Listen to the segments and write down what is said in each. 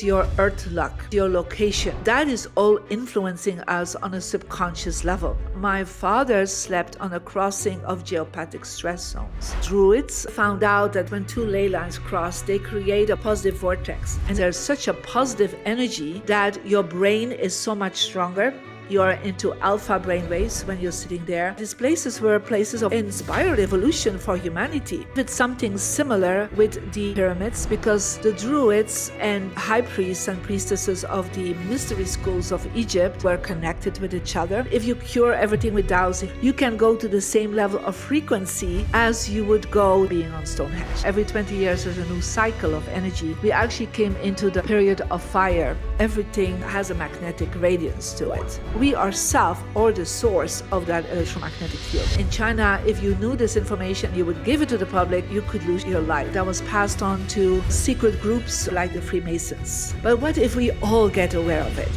your earth luck, your location. That is all influencing us on a subconscious level. My father slept on a crossing of geopathic stress zones. Druids found out that when two ley lines cross, they create a positive vortex. And there's such a positive energy that your brain is so much stronger. You are into alpha brainwaves when you're sitting there. These places were places of inspired evolution for humanity. It's something similar with the pyramids because the druids and high priests and priestesses of the mystery schools of Egypt were connected with each other. If you cure everything with dowsing, you can go to the same level of frequency as you would go being on Stonehenge. Every 20 years there's a new cycle of energy. We actually came into the period of fire. Everything has a magnetic radiance to it. We ourselves are the source of that electromagnetic field. In China, if you knew this information, you would give it to the public, you could lose your life. That was passed on to secret groups like the Freemasons. But what if we all get aware of it?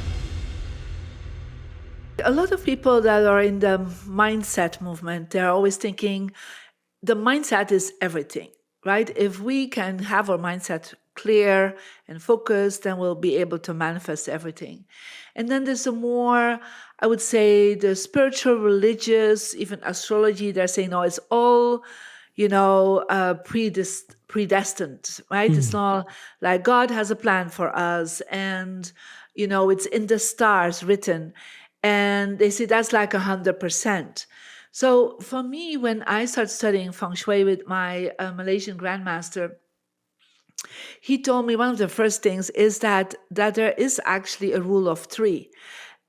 A lot of people that are in the mindset movement, they're always thinking the mindset is everything, right? If we can have our mindset clear and focused, then we'll be able to manifest everything. And then there's a more, I would say, the spiritual, religious, even astrology, they're saying, no, it's all, predestined, right? It's not like God has a plan for us and, it's in the stars written. And they say that's like 100%. So for me, when I started studying Feng Shui with my Malaysian grandmaster, he told me one of the first things is that there is actually a rule of 3.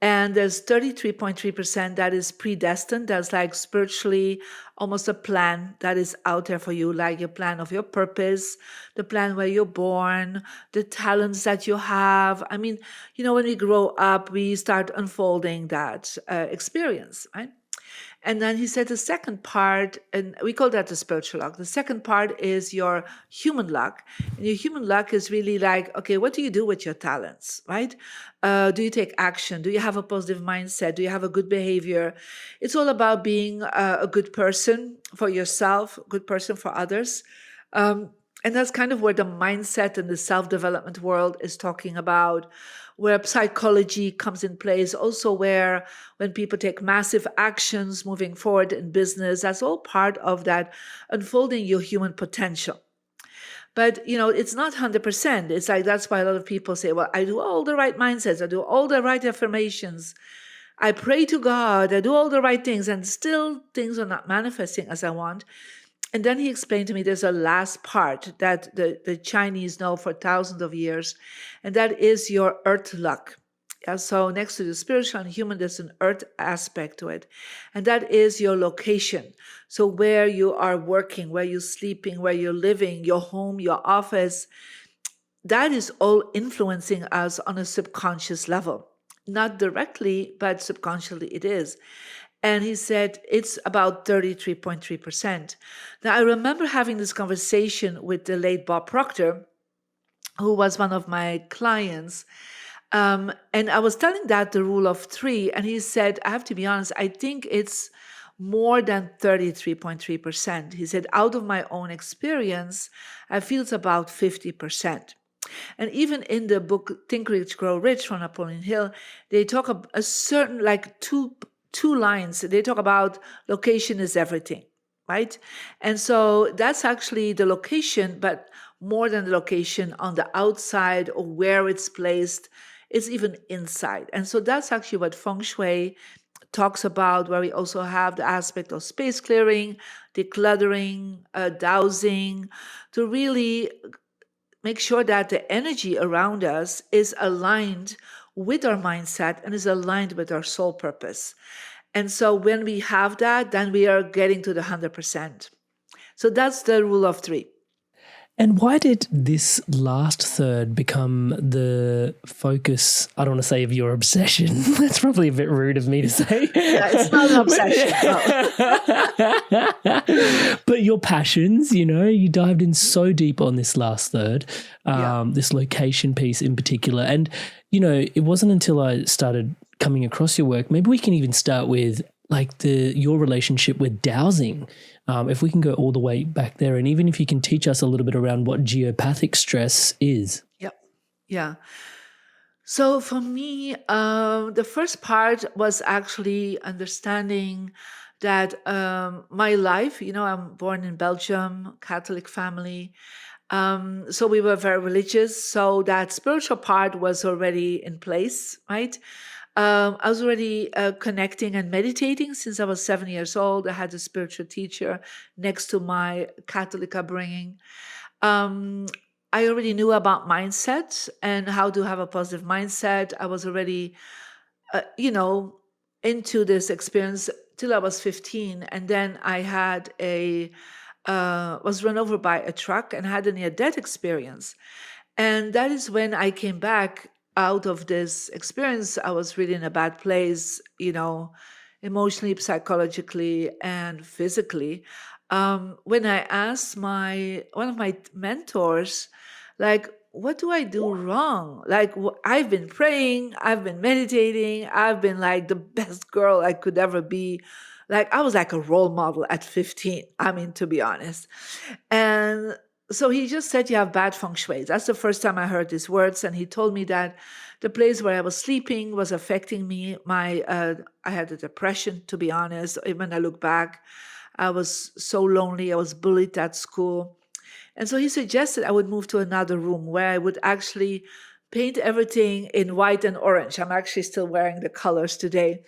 And there's 33.3% that is predestined. That's like spiritually almost a plan that is out there for you, like your plan of your purpose, the plan where you're born, the talents that you have. I mean, when we grow up, we start unfolding that experience, right? And then he said the second part, and we call that the spiritual luck. The second part is your human luck. And your human luck is really like, okay, what do you do with your talents, right? Do you take action? Do you have a positive mindset? Do you have a good behavior? It's all about being a good person for yourself, a good person for others. And that's kind of where the mindset and the self-development world is talking about, where psychology comes in place, also where when people take massive actions moving forward in business, that's all part of that unfolding your human potential. But, it's not 100%. It's like, that's why a lot of people say, well, I do all the right mindsets, I do all the right affirmations, I pray to God, I do all the right things, and still things are not manifesting as I want. And then he explained to me there's a last part that the Chinese know for thousands of years, and that is your earth luck. Yeah, so next to the spiritual and human, there's an earth aspect to it. And that is your location. So where you are working, where you're sleeping, where you're living, your home, your office, that is all influencing us on a subconscious level. Not directly, but subconsciously it is. And he said it's about 33.3%. Now, I remember having this conversation with the late Bob Proctor, who was one of my clients. And I was telling that the rule of 3, and he said, I have to be honest, I think it's more than 33.3%. He said, out of my own experience, I feel it's about 50%. And even in the book Think Rich, Grow Rich from Napoleon Hill, they talk about a certain, like two lines. They talk about location is everything, right? And so that's actually the location, but more than the location on the outside or where it's placed, it's even inside. And so that's actually what Feng Shui talks about, where we also have the aspect of space clearing, decluttering, dowsing, to really make sure that the energy around us is aligned with our mindset and is aligned with our soul purpose. And so when we have that, then we are getting to the 100%. So that's the rule of 3. And why did this last third become the focus, I don't want to say of your obsession. That's probably a bit rude of me to say. Yeah, it's not an obsession. But your passions, you dived in so deep on this last third, this location piece in particular. And, it wasn't until I started coming across your work, maybe we can even start with like your relationship with dowsing. If we can go all the way back there, and even if you can teach us a little bit around what geopathic stress is. Yeah. So for me, the first part was actually understanding that my life, I'm born in Belgium, Catholic family. So we were very religious. So that spiritual part was already in place, right? I was already connecting and meditating since I was 7 years old. I had a spiritual teacher next to my Catholic upbringing. um, I already knew about mindset and how to have a positive mindset. I was already, uh, you know, into this experience till I was 15, and then I had was run over by a truck and had a near-death experience, and that is when I came back out of this experience. I was really in a bad place, emotionally, psychologically, and physically. When I asked my one of my mentors, like, what do I do wrong? Like, I've been praying, I've been meditating, I've been like the best girl I could ever be. Like, I was like a role model at 15. I mean, to be honest. And so he just said, you have bad feng shui. That's the first time I heard these words. And he told me that the place where I was sleeping was affecting me. I had a depression, to be honest. When I look back, I was so lonely. I was bullied at school. And so he suggested I would move to another room where I would actually paint everything in white and orange. I'm actually still wearing the colors today.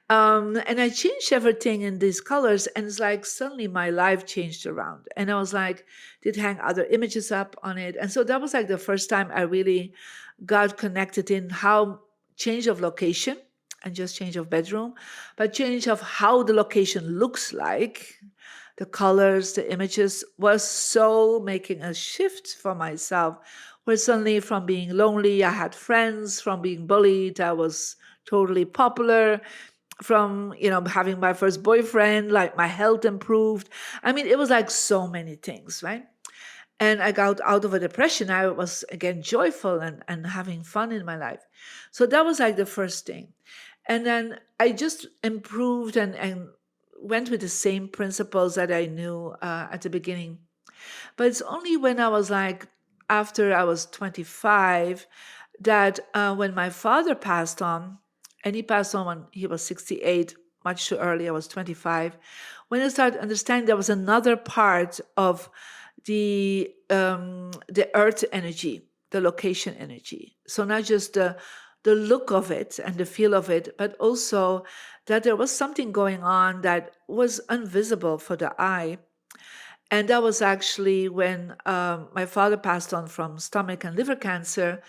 And I changed everything in these colors, and it's like suddenly my life changed around. And I was like, did hang other images up on it. And so that was like the first time I really got connected in how change of location and just change of bedroom, but change of how the location looks like, the colors, the images was so making a shift for myself. Where suddenly from being lonely, I had friends, from being bullied, I was totally popular, from having my first boyfriend, like my health improved. I mean, it was like so many things, right? And I got out of a depression. I was again joyful and having fun in my life. So that was like the first thing. And then I just improved and went with the same principles that I knew at the beginning. But it's only when I was like, after I was 25, that when my father passed on, and he passed on when he was 68, much too early, I was 25, when I started understanding there was another part of the earth energy, the location energy. So not just the look of it and the feel of it, but also that there was something going on that was invisible for the eye. And that was actually when my father passed on from stomach and liver cancer.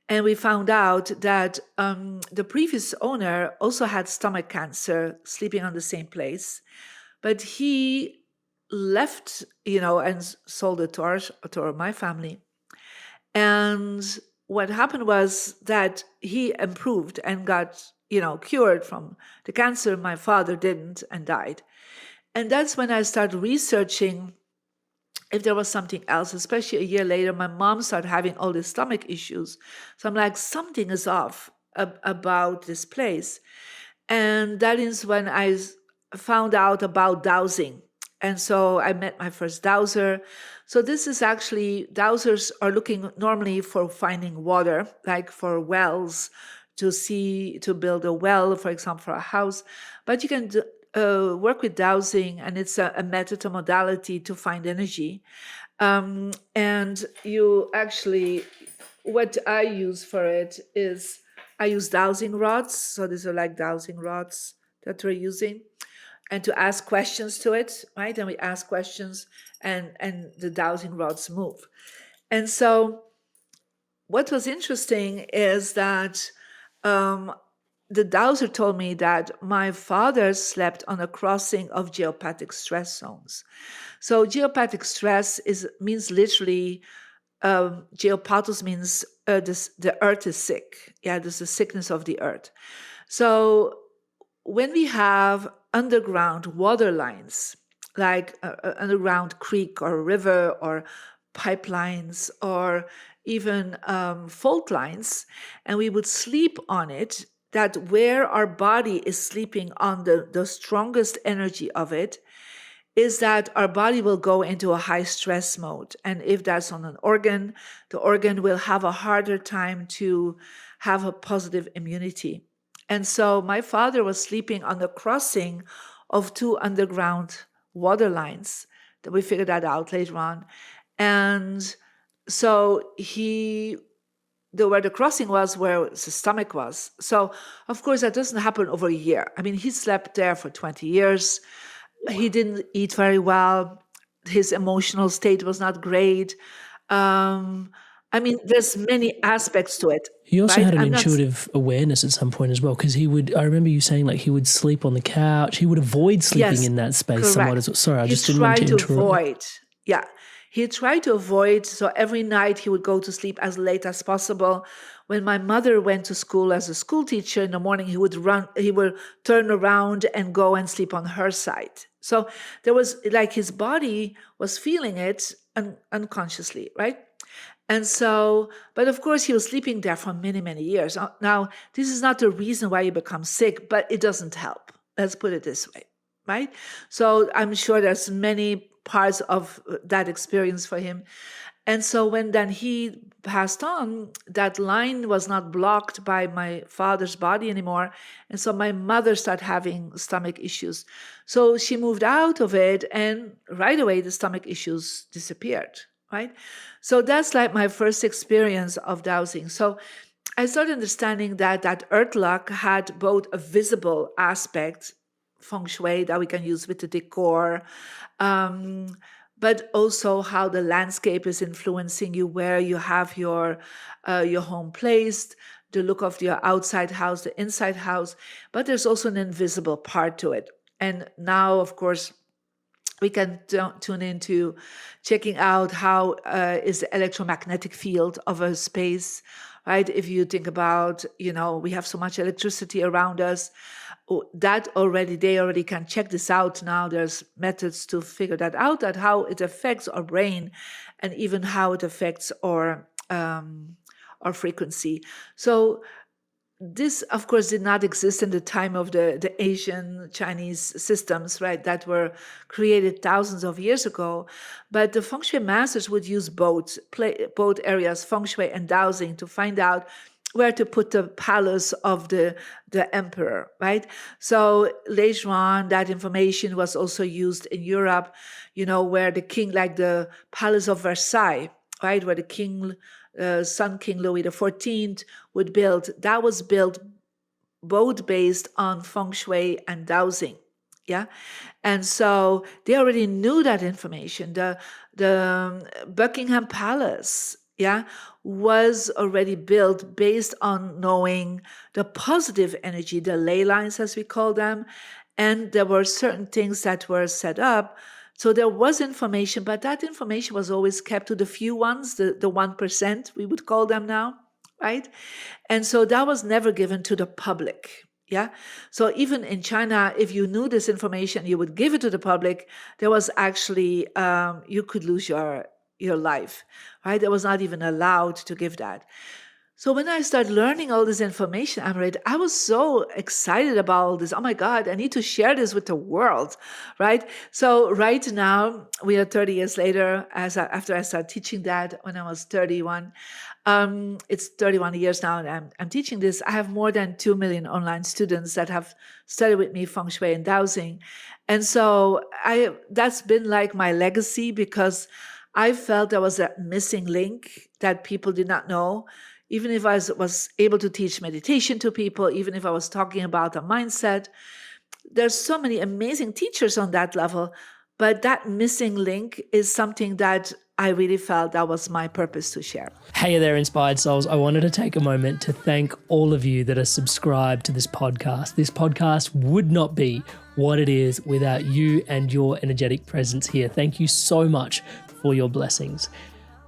And we found out that the previous owner also had stomach cancer, sleeping on the same place. But he left, and sold it to my family. And what happened was that he improved and got, cured from the cancer. My father didn't and died. And that's when I started researching if there was something else, especially a year later. My mom started having all these stomach issues. So I'm like, something is off about this place. And that is when found out about dowsing. And so I met my first dowser. So this is actually, dowsers are looking normally for finding water, like for wells, to build a well, for example, for a house. But you can work with dowsing, and it's a method, a modality to find energy. And you actually, what I use for it is I use dowsing rods. So these are like dowsing rods that we're using, and to ask questions to it, right? And we ask questions, and the dowsing rods move. And so what was interesting is that um, the dowser told me that my father slept on a crossing of geopathic stress zones. So geopathic stress means literally, geopathos means the earth is sick. Yeah, there's a sickness of the earth. So when we have underground water lines, like underground creek or river or pipelines or even fault lines, and we would sleep on it, that where our body is sleeping on the strongest energy of it, is that our body will go into a high stress mode. And if that's on an organ, the organ will have a harder time to have a positive immunity. And so my father was sleeping on the crossing of two underground water lines. That we figured that out later on. And so where the crossing was, where his stomach was. So of course that doesn't happen over a year. I mean, he slept there for 20 years. He didn't eat very well. His emotional state was not great. I mean, there's many aspects to it. He also right? had an intuitive awareness at some point as well, because I remember you saying like he would sleep on the couch. He would avoid sleeping in that space somewhat as well. Sorry, I just didn't want to interrupt. He tried to avoid, so every night he would go to sleep as late as possible. When my mother went to school as a school teacher in the morning, he would turn around and go and sleep on her side. So there was like his body was feeling it unconsciously, right? And so, but of course, he was sleeping there for many, many years. Now, this is not the reason why you become sick, but it doesn't help. Let's put it this way, right? So I'm sure there's many parts of that experience for him. And so when then he passed on, that line was not blocked by my father's body anymore. And so my mother started having stomach issues. So she moved out of it, and right away the stomach issues disappeared, right? So that's like my first experience of dowsing. So I started understanding that earth luck had both a visible aspect, Feng Shui, that we can use with the decor, but also how the landscape is influencing you, where you have your home placed, the look of your outside house, the inside house. But there's also an invisible part to it. And now, of course, we can tune into checking out how is the electromagnetic field of a space, right? If you think about, we have so much electricity around us, they already can check this out now. There's methods to figure that out, that how it affects our brain and even how it affects our frequency. So this, of course, did not exist in the time of the Asian Chinese systems, right, that were created thousands of years ago. But the Feng Shui masters would use both areas, Feng Shui and dowsing, to find out where to put the palace of the emperor, right? So later on, that information was also used in Europe, where the king, like the Palace of Versailles, right, where the king, Sun King Louis XIV would build. That was built both based on Feng Shui and dowsing. Yeah. And so they already knew that information. The Buckingham Palace, was already built based on knowing the positive energy, the ley lines, as we call them. And there were certain things that were set up. So there was information, but that information was always kept to the few ones, the 1%, we would call them now, right? And so that was never given to the public. Yeah. So even in China, if you knew this information, you would give it to the public. There was actually, you could lose your life, right? It was not even allowed to give that. So when I started learning all this information, Amrit, I was so excited about all this. Oh my God, I need to share this with the world, right? So right now, we are 30 years later, after I started teaching that when I was 31. It's 31 years now, and I'm teaching this. I have more than 2 million online students that have studied with me Feng Shui and dowsing. And so that's been like my legacy, because I felt there was a missing link that people did not know. Even if I was able to teach meditation to people, even if I was talking about a mindset, there's so many amazing teachers on that level. But that missing link is something that I really felt that was my purpose to share. Hey there, Inspired Souls. I wanted to take a moment to thank all of you that are subscribed to this podcast. This podcast would not be what it is without you and your energetic presence here. Thank you so much for your blessings.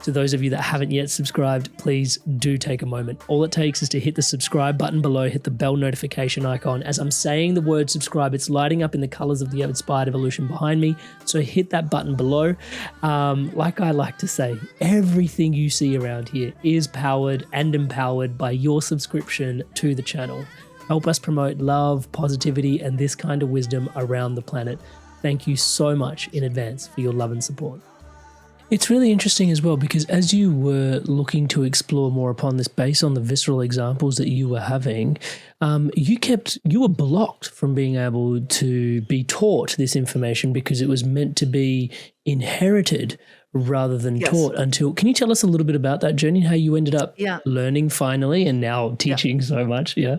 To those of you that haven't yet subscribed, please do take a moment. All it takes is to hit the subscribe button below, hit the bell notification icon. As I'm saying the word subscribe, it's lighting up in the colors of the Inspired Evolution behind me. So hit that button below. Like I like to say, everything you see around here is powered and empowered by your subscription to the channel. Help us promote love, positivity, and this kind of wisdom around the planet. Thank you so much in advance for your love and support. It's really interesting as well, because as you were looking to explore more upon this based on the visceral examples that you were having, you were blocked from being able to be taught this information because it was meant to be inherited rather than taught until. Can you tell us a little bit about that journey, how you ended up learning finally and now teaching so much? Yeah.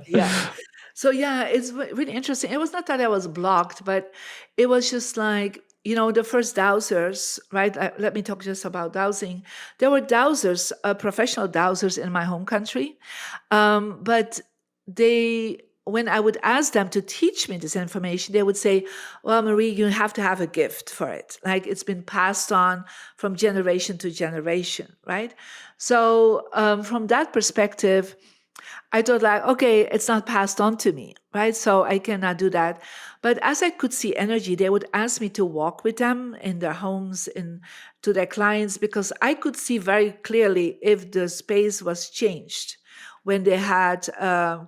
So it's really interesting. It was not that I was blocked, but it was just like, the first dowsers, right? Let me talk just about dowsing. There were dowsers, professional dowsers in my home country. But when I would ask them to teach me this information, they would say, well, Marie, you have to have a gift for it. Like, it's been passed on from generation to generation, right? So from that perspective, I thought like, okay, it's not passed on to me, right? So I cannot do that. But as I could see energy, they would ask me to walk with them in their homes, to their clients, because I could see very clearly if the space was changed when they had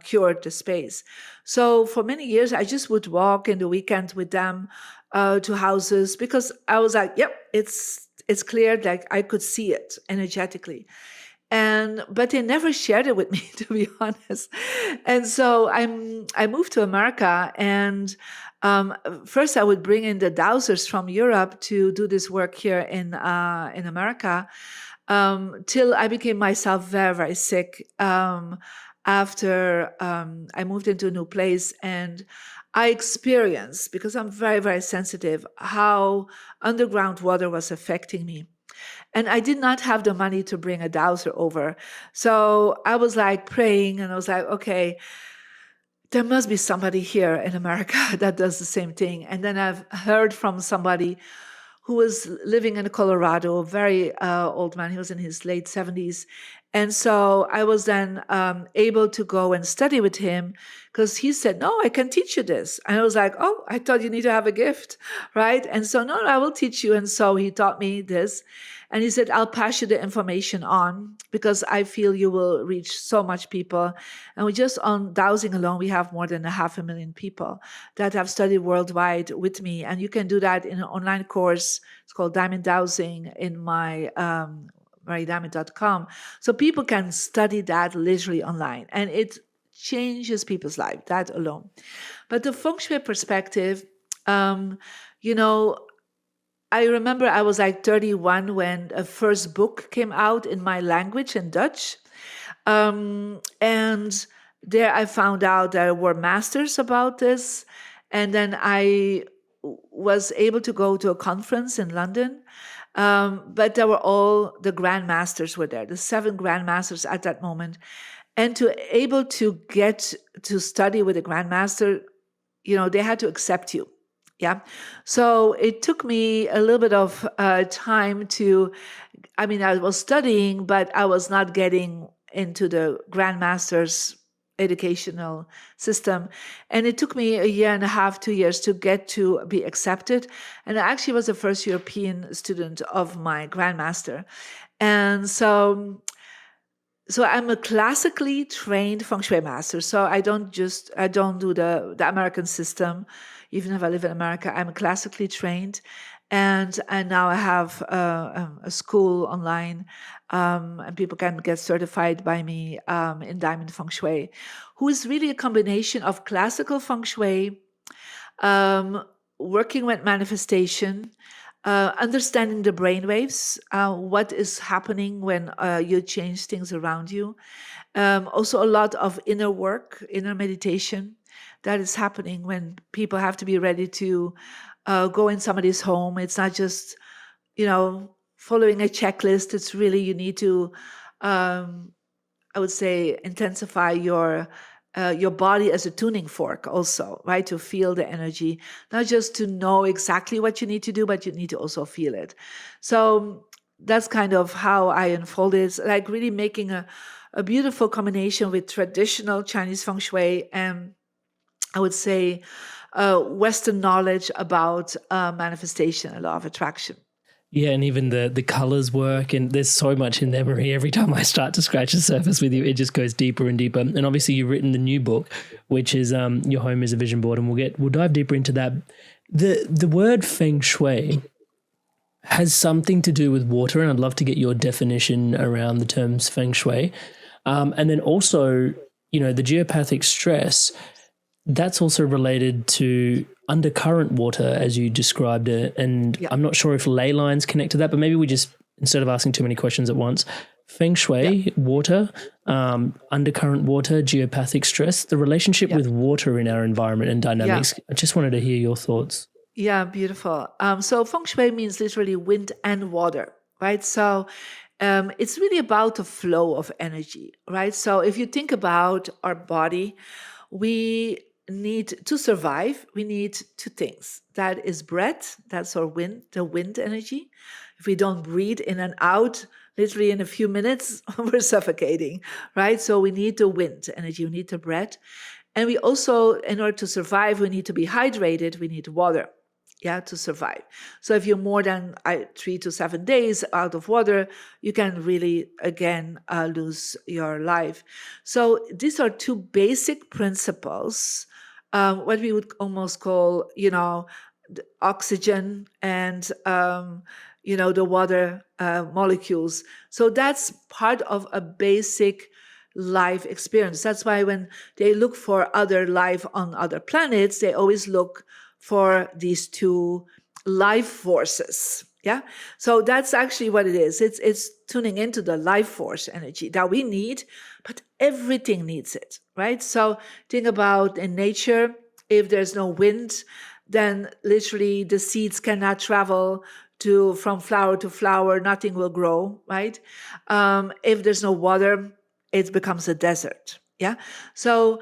cured the space. So for many years, I just would walk in the weekend with them to houses, because I was like, yep, it's clear, like I could see it energetically. But they never shared it with me, to be honest. And so I moved to America, and first I would bring in the dowsers from Europe to do this work here in America, till I became myself very, very sick after I moved into a new place. And I experienced, because I'm very, very sensitive, how underground water was affecting me. And I did not have the money to bring a dowser over. So I was like praying, and I was like, okay, there must be somebody here in America that does the same thing. And then I've heard from somebody who was living in Colorado, a very old man. He was in his late 70s. And so I was then able to go and study with him, because he said, no, I can teach you this. And I was like, oh, I thought you need to have a gift, right? And so, no, I will teach you. And so he taught me this. And he said, I'll pass you the information on, because I feel you will reach so much people. And we just on dowsing alone, we have more than 500,000 people that have studied worldwide with me. And you can do that in an online course. It's called Diamond Dowsing in my mariediamond.com. So people can study that literally online. And it changes people's life, that alone. But the Feng Shui perspective, I remember I was like 31 when a first book came out in my language, in Dutch. And there I found out there were masters about this. And then I was able to go to a conference in London. But there were all the grandmasters were there, the 7 grandmasters at that moment. And to able to get to study with a grandmaster, they had to accept you. Yeah. So it took me a little bit of time I was studying, but I was not getting into the grandmaster's educational system. And it took me 1.5 years, 2 years to get to be accepted. And I actually was the first European student of my grandmaster. And so I'm a classically trained Feng Shui master. So I don't do the American system. Even if I live in America, I'm classically trained. And now I have a school online, and people can get certified by me in Diamond Feng Shui, who is really a combination of classical Feng Shui, working with manifestation, understanding the brainwaves, what is happening when you change things around you. Also a lot of inner work, inner meditation that is happening when people have to be ready to go in somebody's home. It's not just, following a checklist. It's really, you need to, I would say, intensify your body as a tuning fork also, right? To feel the energy, not just to know exactly what you need to do, but you need to also feel it. So that's kind of how I unfold it. It's like really making a beautiful combination with traditional Chinese Feng Shui and, I would say, Western knowledge about manifestation and law of attraction. Yeah, and even the colors work, and there's so much in there, Marie. Every time I start to scratch the surface with you, it just goes deeper and deeper. And obviously, you've written the new book, which is Your Home is a Vision Board, and we'll dive deeper into that The word Feng Shui has something to do with water, and I'd love to get your definition around the terms Feng Shui. And then also, the geopathic stress, that's also related to undercurrent water, as you described it. And Yeah. I'm not sure if ley lines connect to that, but maybe we just, instead of asking too many questions at once, Feng Shui, water, undercurrent water, geopathic stress, the relationship with water in our environment and dynamics. I just wanted to hear your thoughts. Yeah, beautiful. So Feng Shui means literally wind and water, right? So it's really about the flow of energy, right? So if you think about our body, we need to survive, we need two things. That is breath, that's our wind, the wind energy. If we don't breathe in and out, literally in a few minutes, we're suffocating, right? So we need the wind energy, we need the breath. And we also, in order to survive, we need to be hydrated, we need water, to survive. So if you're more than 3 to 7 days out of water, you can really, again, lose your life. So these are two basic principles, what we would almost call, the oxygen and, the water molecules. So that's part of a basic life experience. That's why when they look for other life on other planets, they always look for these two life forces. Yeah. So that's actually what it is. It's tuning into the life force energy that we need, but everything needs it, right? So think about in nature, if there's no wind, then literally the seeds cannot travel from flower to flower, nothing will grow, right? If there's no water, it becomes a desert. Yeah. So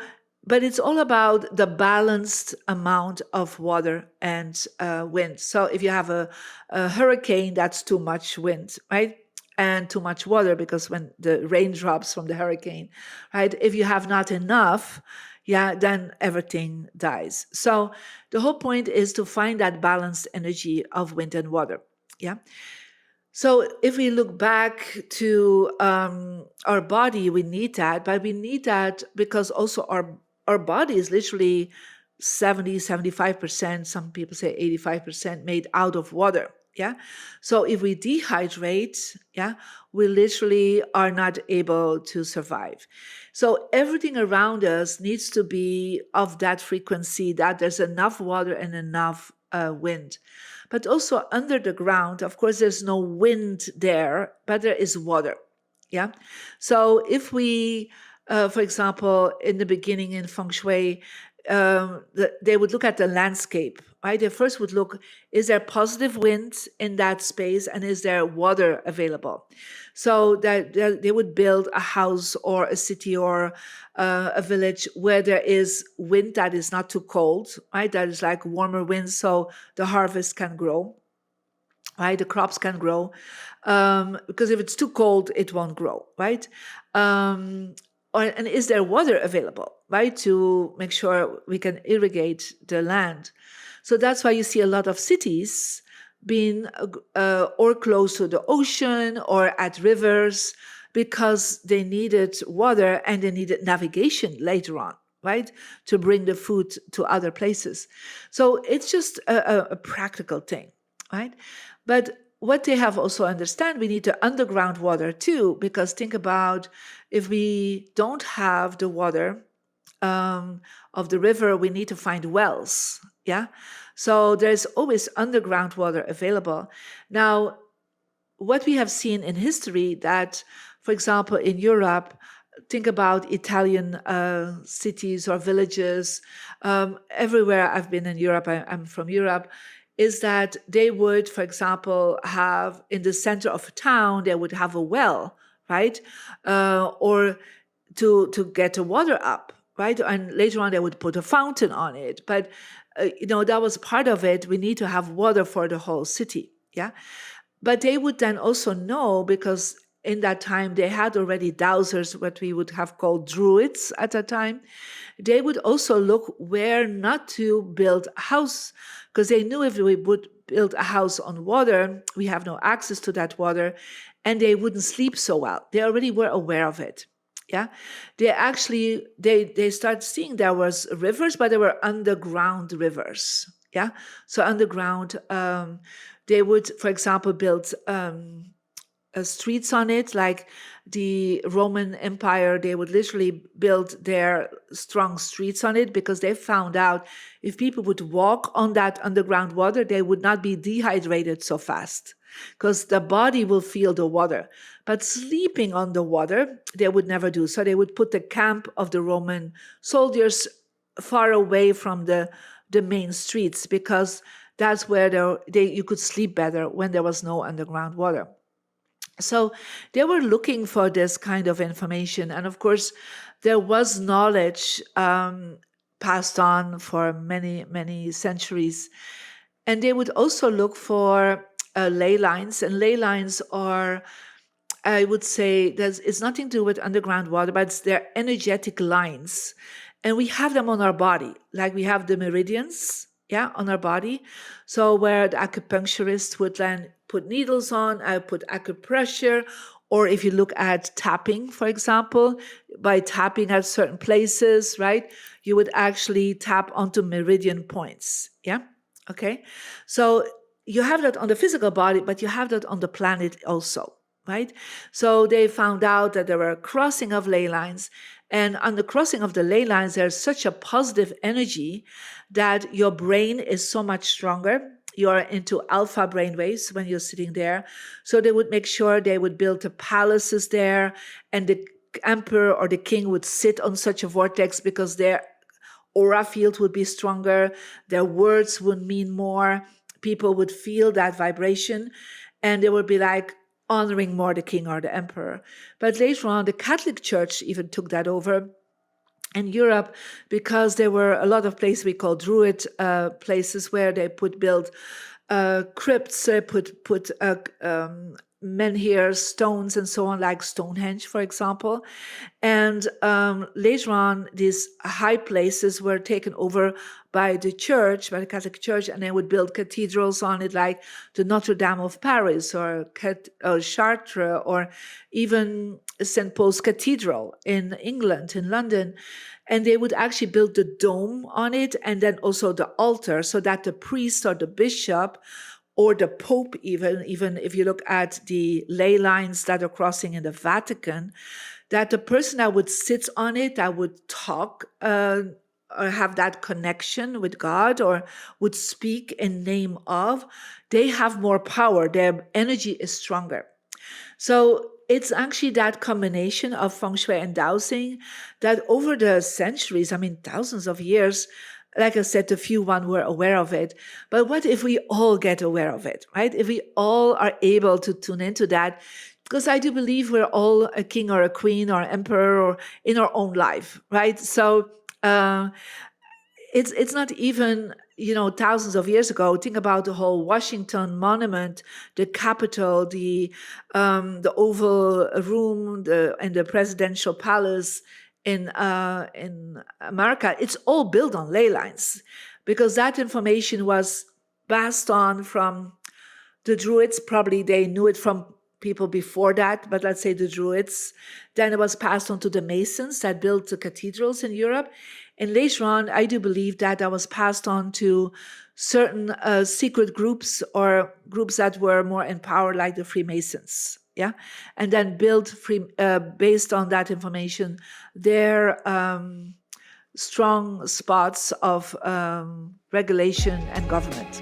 but it's all about the balanced amount of water and wind. So if you have a hurricane, that's too much wind, right? And too much water, because when the rain drops from the hurricane, right? If you have not enough, then everything dies. So the whole point is to find that balanced energy of wind and water. Yeah. So if we look back to our body, we need that, but we need that because also our body is literally 75%, some people say 85% made out of water. Yeah. So if we dehydrate, we literally are not able to survive. So everything around us needs to be of that frequency, that there's enough water and enough wind. But also under the ground, of course, there's no wind there, but there is water. Yeah. So if we, for example, in the beginning in Feng Shui, they would look at the landscape, right? They first would look, is there positive wind in that space and is there water available? So that they would build a house or a city or a village where there is wind that is not too cold, right? That is like warmer wind, so the harvest can grow, right? The crops can grow. Because if it's too cold, it won't grow, right? And is there water available, right? To make sure we can irrigate the land. So that's why you see a lot of cities being or close to the ocean or at rivers, because they needed water and they needed navigation later on, right? To bring the food to other places. So it's just a practical thing, right? But what they have also understand, we need the underground water too, because think about if we don't have the water of the river, we need to find wells. Yeah. So there's always underground water available. Now, what we have seen in history that, for example, in Europe, think about Italian cities or villages. Everywhere I've been in Europe, I'm from Europe, is that they would, for example, have in the center of a town, they would have a well, right? Or to get the water up, right? And later on, they would put a fountain on it. But, that was part of it. We need to have water for the whole city. Yeah. But they would then also know, because in that time they had already dowsers, what we would have called druids at that time. They would also look where not to build a house, because they knew if we would build a house on water, we have no access to that water, and they wouldn't sleep so well. They already were aware of it. Yeah, they actually they started seeing there was rivers, but there were underground rivers. Yeah. So underground, they would, for example, build streets on it, like the Roman Empire. They would literally build their strong streets on it because they found out if people would walk on that underground water, they would not be dehydrated so fast because the body will feel the water. But sleeping on the water, they would never do. So they would put the camp of the Roman soldiers far away from the main streets because that's where you could sleep better when there was no underground water. So they were looking for this kind of information. And of course, there was knowledge passed on for many, many centuries. And they would also look for ley lines. And ley lines are, I would say, it's nothing to do with underground water, but it's their energetic lines. And we have them on our body, like we have the meridians, on our body. So where the acupuncturist would then put needles on, I put acupressure, or if you look at tapping, for example, by tapping at certain places, right, you would actually tap onto meridian points. Yeah. Okay. So you have that on the physical body, but you have that on the planet also, right? So they found out that there were a crossing of ley lines. And on the crossing of the ley lines, there's such a positive energy that your brain is so much stronger. You're into alpha brainwaves when you're sitting there. So they would make sure they would build the palaces there, and the emperor or the king would sit on such a vortex because their aura field would be stronger. Their words would mean more. People would feel that vibration, and they would be like honoring more the king or the emperor. But later on, the Catholic Church even took that over in Europe because there were a lot of places we call Druid places where they build crypts, put menhir stones and so on, like Stonehenge, for example. And later on, these high places were taken over by the church, by the Catholic Church, and they would build cathedrals on it, like the Notre Dame of Paris or Chartres, or even St. Paul's Cathedral in England, in London. And they would actually build the dome on it, and then also the altar, so that the priest or the bishop or the Pope, even if you look at the ley lines that are crossing in the Vatican, that the person that would sit on it, that would talk or have that connection with God or would speak in name of, they have more power. Their energy is stronger. So it's actually that combination of Feng Shui and dowsing that over the centuries, thousands of years, like I said, the few one were aware of it. But what if we all get aware of it, right? If we all are able to tune into that, because I do believe we're all a king or a queen or emperor or in our own life, right? So it's not even, thousands of years ago. Think about the whole Washington Monument, the Capitol, the Oval Room, and the Presidential Palace in America. It's all built on ley lines because that information was passed on from the Druids. Probably they knew it from people before that, but let's say the Druids. Then it was passed on to the Masons that built the cathedrals in Europe. And later on, I do believe that was passed on to certain secret groups or groups that were more empowered, like the Freemasons. Yeah, and then build based on that information their strong spots of regulation and government.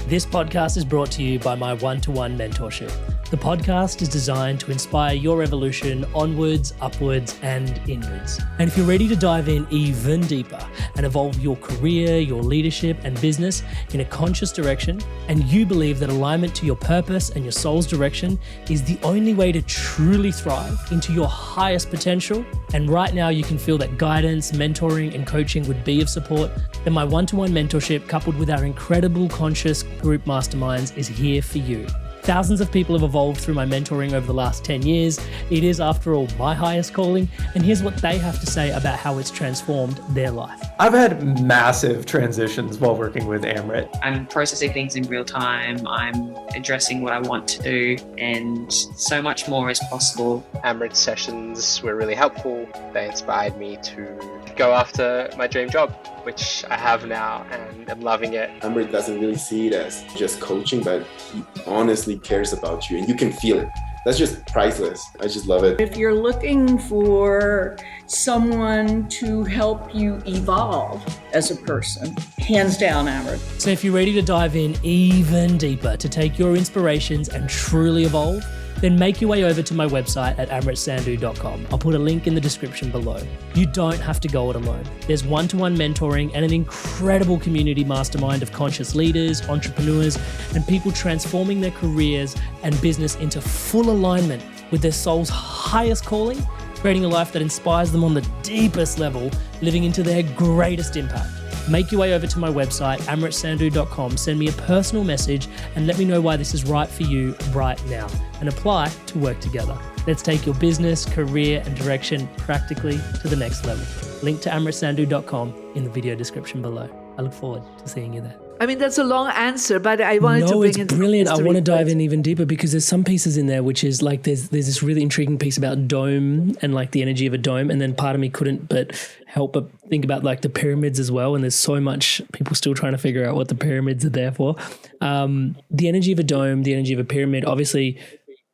This podcast is brought to you by my one-to-one mentorship. The podcast is designed to inspire your evolution onwards, upwards, and inwards. And if you're ready to dive in even deeper and evolve your career, your leadership, and business in a conscious direction, and you believe that alignment to your purpose and your soul's direction is the only way to truly thrive into your highest potential, and right now you can feel that guidance, mentoring, and coaching would be of support, then my one-to-one mentorship, coupled with our incredible conscious group masterminds, is here for you. Thousands of people have evolved through my mentoring over the last 10 years. It is, after all, my highest calling, and here's what they have to say about how it's transformed their life. I've had massive transitions while working with Amrit. I'm processing things in real time. I'm addressing what I want to do, and so much more is possible. Amrit sessions were really helpful. They inspired me to go after my dream job, which I have now and I'm loving it. Amrit doesn't really see it as just coaching, but he honestly cares about you and you can feel it. That's just priceless. I just love it. If you're looking for someone to help you evolve as a person, hands down, Amrit. So if you're ready to dive in even deeper to take your inspirations and truly evolve, then make your way over to my website at amritsandhu.com. I'll put a link in the description below. You don't have to go it alone. There's one-to-one mentoring and an incredible community mastermind of conscious leaders, entrepreneurs, and people transforming their careers and business into full alignment with their soul's highest calling, creating a life that inspires them on the deepest level, living into their greatest impact. Make your way over to my website, amritsandhu.com, send me a personal message and let me know why this is right for you right now, and apply to work together. Let's take your business, career and direction practically to the next level. Link to amritsandhu.com in the video description below. I look forward to seeing you there. I mean, that's a long answer, but I wanted to bring in... No, it's brilliant. I want to dive in even deeper because there's some pieces in there which is like there's this really intriguing piece about dome and like the energy of a dome, and then part of me couldn't but help but think about like the pyramids as well, and there's so much people still trying to figure out what the pyramids are there for. The energy of a dome, the energy of a pyramid, obviously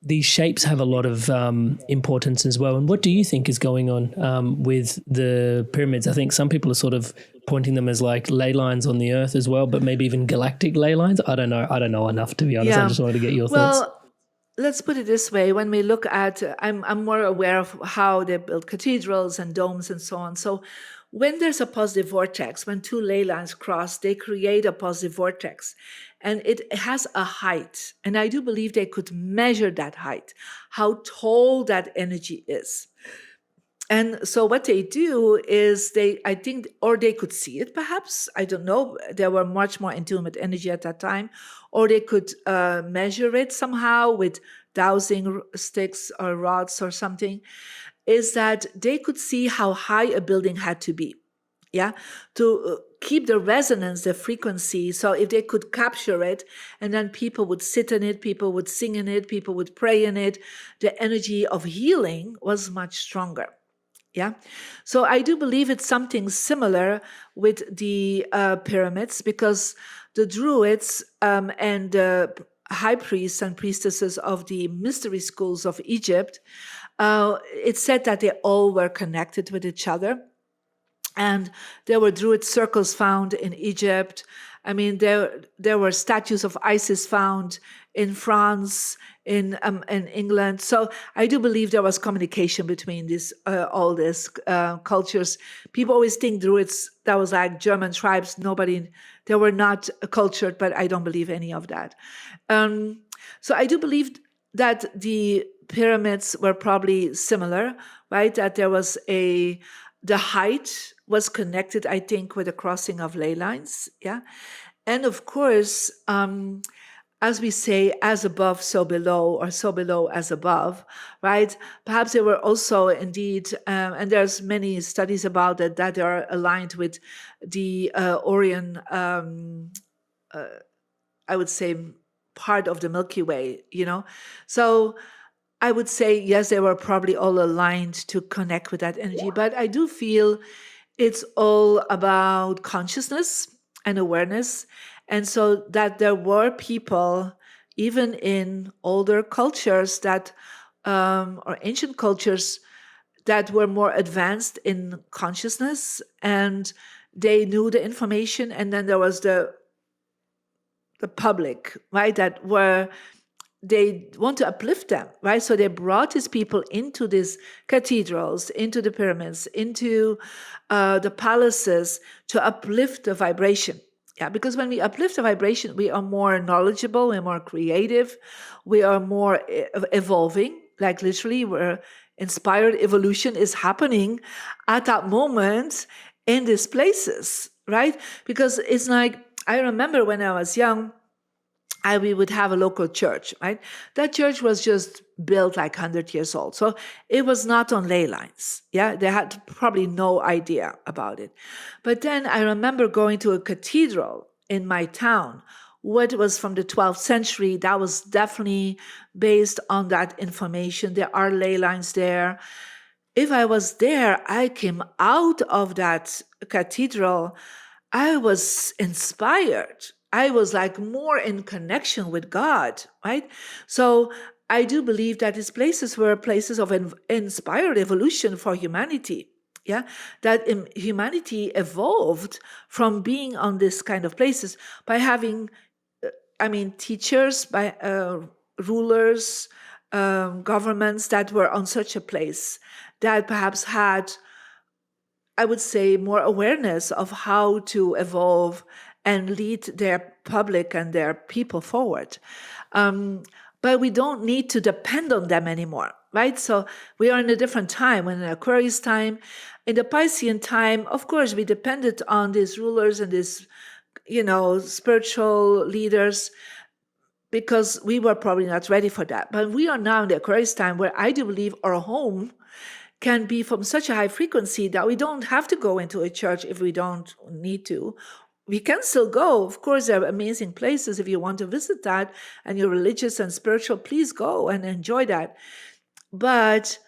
these shapes have a lot of importance as well. And what do you think is going on with the pyramids? I think some people are sort of pointing them as like ley lines on the earth as well, but maybe even galactic ley lines. I don't know enough, to be honest. Yeah. I just wanted to get your thoughts. Well, let's put it this way. When we look at, I'm more aware of how they build cathedrals and domes and so on. So when there's a positive vortex, when two ley lines cross, they create a positive vortex. And it has a height. And I do believe they could measure that height, how tall that energy is. And so what they do is they could see it perhaps, I don't know, they were much more in tune with energy at that time, or they could measure it somehow with dowsing sticks or rods or something, is that they could see how high a building had to be, to keep the resonance, the frequency. So if they could capture it, and then people would sit in it, people would sing in it, people would pray in it, the energy of healing was much stronger. Yeah. So I do believe it's something similar with the pyramids, because the Druids and the high priests and priestesses of the mystery schools of Egypt, it's said that they all were connected with each other. And there were Druid circles found in Egypt. I mean, there were statues of Isis found in France, in England. So I do believe there was communication between all these cultures. People always think Druids, that was like German tribes. They were not cultured, but I don't believe any of that. So I do believe that the pyramids were probably similar, right? That there was the height was connected, I think, with the crossing of ley lines, yeah? And of course, as we say, as above, so below, or so below, as above, right? Perhaps they were also indeed, and there's many studies about it, that they are aligned with the Orion, I would say, part of the Milky Way, So I would say, yes, they were probably all aligned to connect with that energy, but I do feel it's all about consciousness and awareness. And so that there were people, even in older cultures or ancient cultures, that were more advanced in consciousness, and they knew the information. And then there was the public, right, they want to uplift them, right? So they brought these people into these cathedrals, into the pyramids, into the palaces to uplift the vibration. Yeah, because when we uplift the vibration, we are more knowledgeable, we're more creative, we are more evolving. Like literally, we're inspired evolution is happening at that moment in these places, right? Because it's like, I remember when I was young, we would have a local church, right? That church was just built like 100 years old. So it was not on ley lines. Yeah, they had probably no idea about it. But then I remember going to a cathedral in my town, what was from the 12th century. That was definitely based on that information. There are ley lines there. If I was there, I came out of that cathedral, I was inspired. I was like more in connection with God, right? So I do believe that these places were places of inspired evolution for humanity. Yeah, that humanity evolved from being on this kind of places by having, teachers, by rulers, governments that were on such a place that perhaps had, I would say, more awareness of how to evolve and lead their public and their people forward. But we don't need to depend on them anymore, right? So we are in a different time, in an Aquarius time. In the Piscean time, of course, we depended on these rulers and these, spiritual leaders, because we were probably not ready for that. But we are now in the Aquarius time, where I do believe our home can be from such a high frequency that we don't have to go into a church if we don't need to. We can still go. Of course, there are amazing places if you want to visit that and you're religious and spiritual, please go and enjoy that. But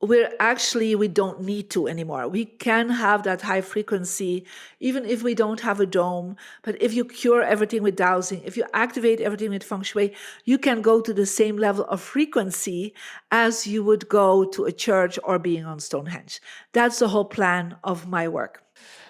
we don't need to anymore. We can have that high frequency, even if we don't have a dome. But if you cure everything with dowsing, if you activate everything with Feng Shui, you can go to the same level of frequency as you would go to a church or being on Stonehenge. That's the whole plan of my work.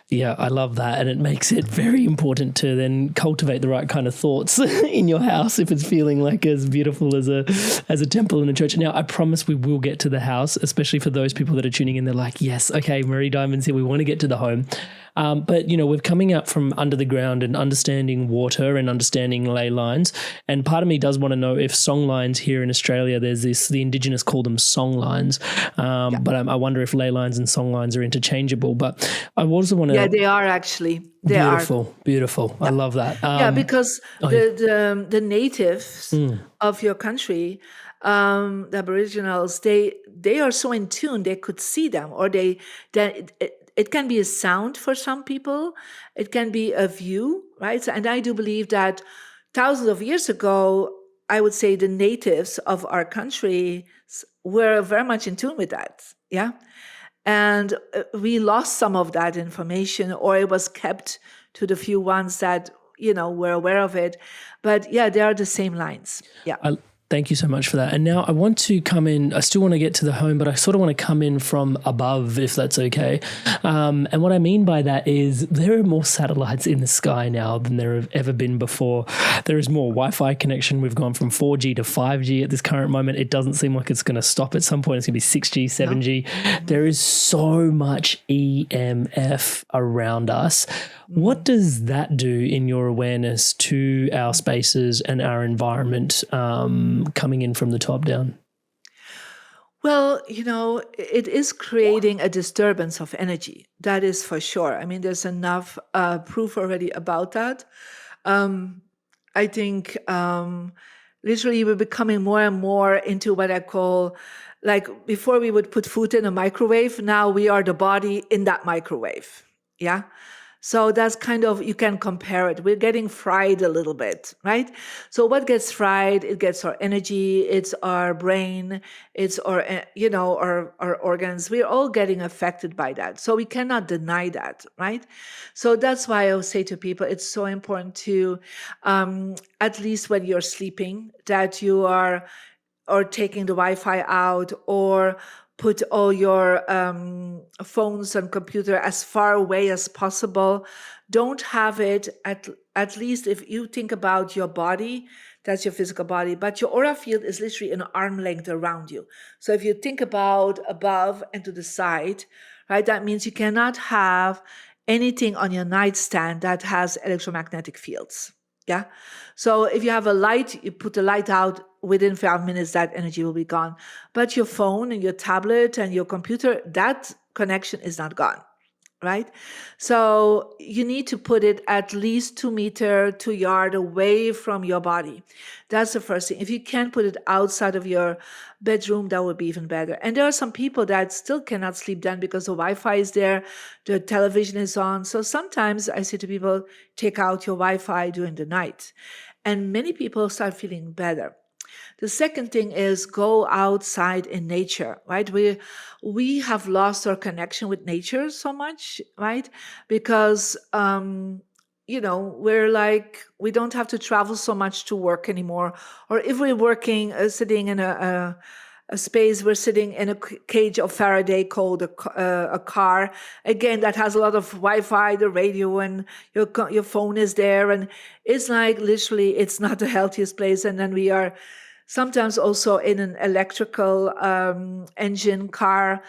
Yeah, I love that. And it makes it very important to then cultivate the right kind of thoughts in your house if it's feeling like as beautiful as a temple and a church. Now, I promise we will get to the house, especially for those people that are tuning in. They're like, yes, okay, Marie Diamond's here. We want to get to the home. But, we're coming out from under the ground and understanding water and understanding ley lines. And part of me does want to know if song lines here in Australia, there's the Indigenous call them song lines. But I wonder if ley lines and song lines are interchangeable. But I also want to... Yeah, they are actually. They beautiful, are. Beautiful. Yeah. I love that. Because the natives of your country, the Aboriginals, they are so in tune, they could see them, or it can be a sound for some people. It can be a view, right? And I do believe that thousands of years ago, I would say the natives of our country were very much in tune with that. Yeah. And we lost some of that information, or it was kept to the few ones that, were aware of it. But yeah, they are the same lines. Yeah. Thank you so much for that. And now I want to come in, I still want to get to the home, but I sort of want to come in from above, if that's okay. And what I mean by that is there are more satellites in the sky now than there have ever been before. There is more Wi-Fi connection. We've gone from 4G to 5G at this current moment. It doesn't seem like it's going to stop at some point. It's going to be 6G, 7G. No. There is so much EMF around us. What does that do in your awareness to our spaces and our environment coming in from the top down? Well, it is creating a disturbance of energy. That is for sure. I mean, there's enough proof already about that. I think literally we're becoming more and more into what I call, like before we would put food in a microwave, now we are the body in that microwave. Yeah. So that's kind of, you can compare it. We're getting fried a little bit, right? So what gets fried? It gets our energy, it's our brain, it's our, our organs. We're all getting affected by that. So we cannot deny that, right? So that's why I will say to people, it's so important to, at least when you're sleeping, that you are, or taking the Wi-Fi out, or put all your phones and computer as far away as possible. Don't have it, at least if you think about your body, that's your physical body, but your aura field is literally an arm length around you. So if you think about above and to the side, right, that means you cannot have anything on your nightstand that has electromagnetic fields. Yeah. So if you have a light, you put the light out, within 5 minutes, that energy will be gone. But your phone and your tablet and your computer, that connection is not gone, right? So you need to put it at least 2 meters, 2 yards away from your body. That's the first thing. If you can't put it outside of your bedroom, that would be even better. And there are some people that still cannot sleep then because the Wi-Fi is there, the television is on. So sometimes I say to people, take out your Wi-Fi during the night. And many people start feeling better. The second thing is go outside in nature, right? We have lost our connection with nature so much, right? Because we're like, we don't have to travel so much to work anymore. Or if we're working, sitting in a space, we're sitting in a cage of Faraday called a car. Again, that has a lot of Wi-Fi, the radio, and your phone is there. And it's like literally, it's not the healthiest place. And then we are sometimes also in an electrical engine car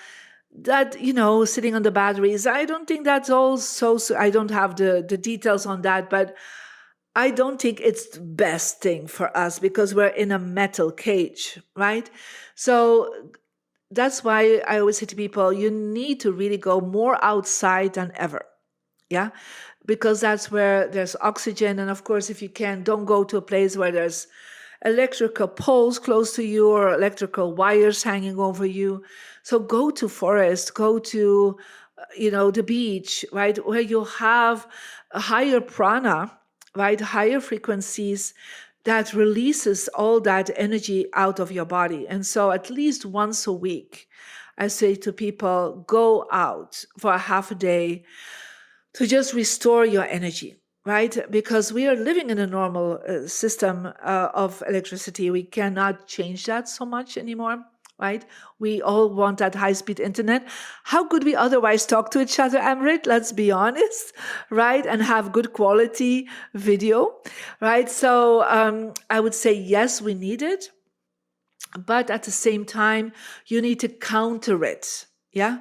that, sitting on the batteries. I don't think that's all so I don't have the details on that, but I don't think it's the best thing for us because we're in a metal cage, right? So that's why I always say to people, you need to really go more outside than ever. Yeah, because that's where there's oxygen. And of course, if you can, don't go to a place where there's electrical poles close to you or electrical wires hanging over you. So go to forest, go to, the beach, right? Where you have a higher prana, right? Higher frequencies that releases all that energy out of your body. And so at least once a week, I say to people, go out for a half a day to just restore your energy. Right? Because we are living in a normal system of electricity. We cannot change that so much anymore, right? We all want that high-speed internet. How could we otherwise talk to each other, Amrit? Let's be honest, right? And have good quality video, right? So I would say, yes, we need it. But at the same time, you need to counter it. Yeah.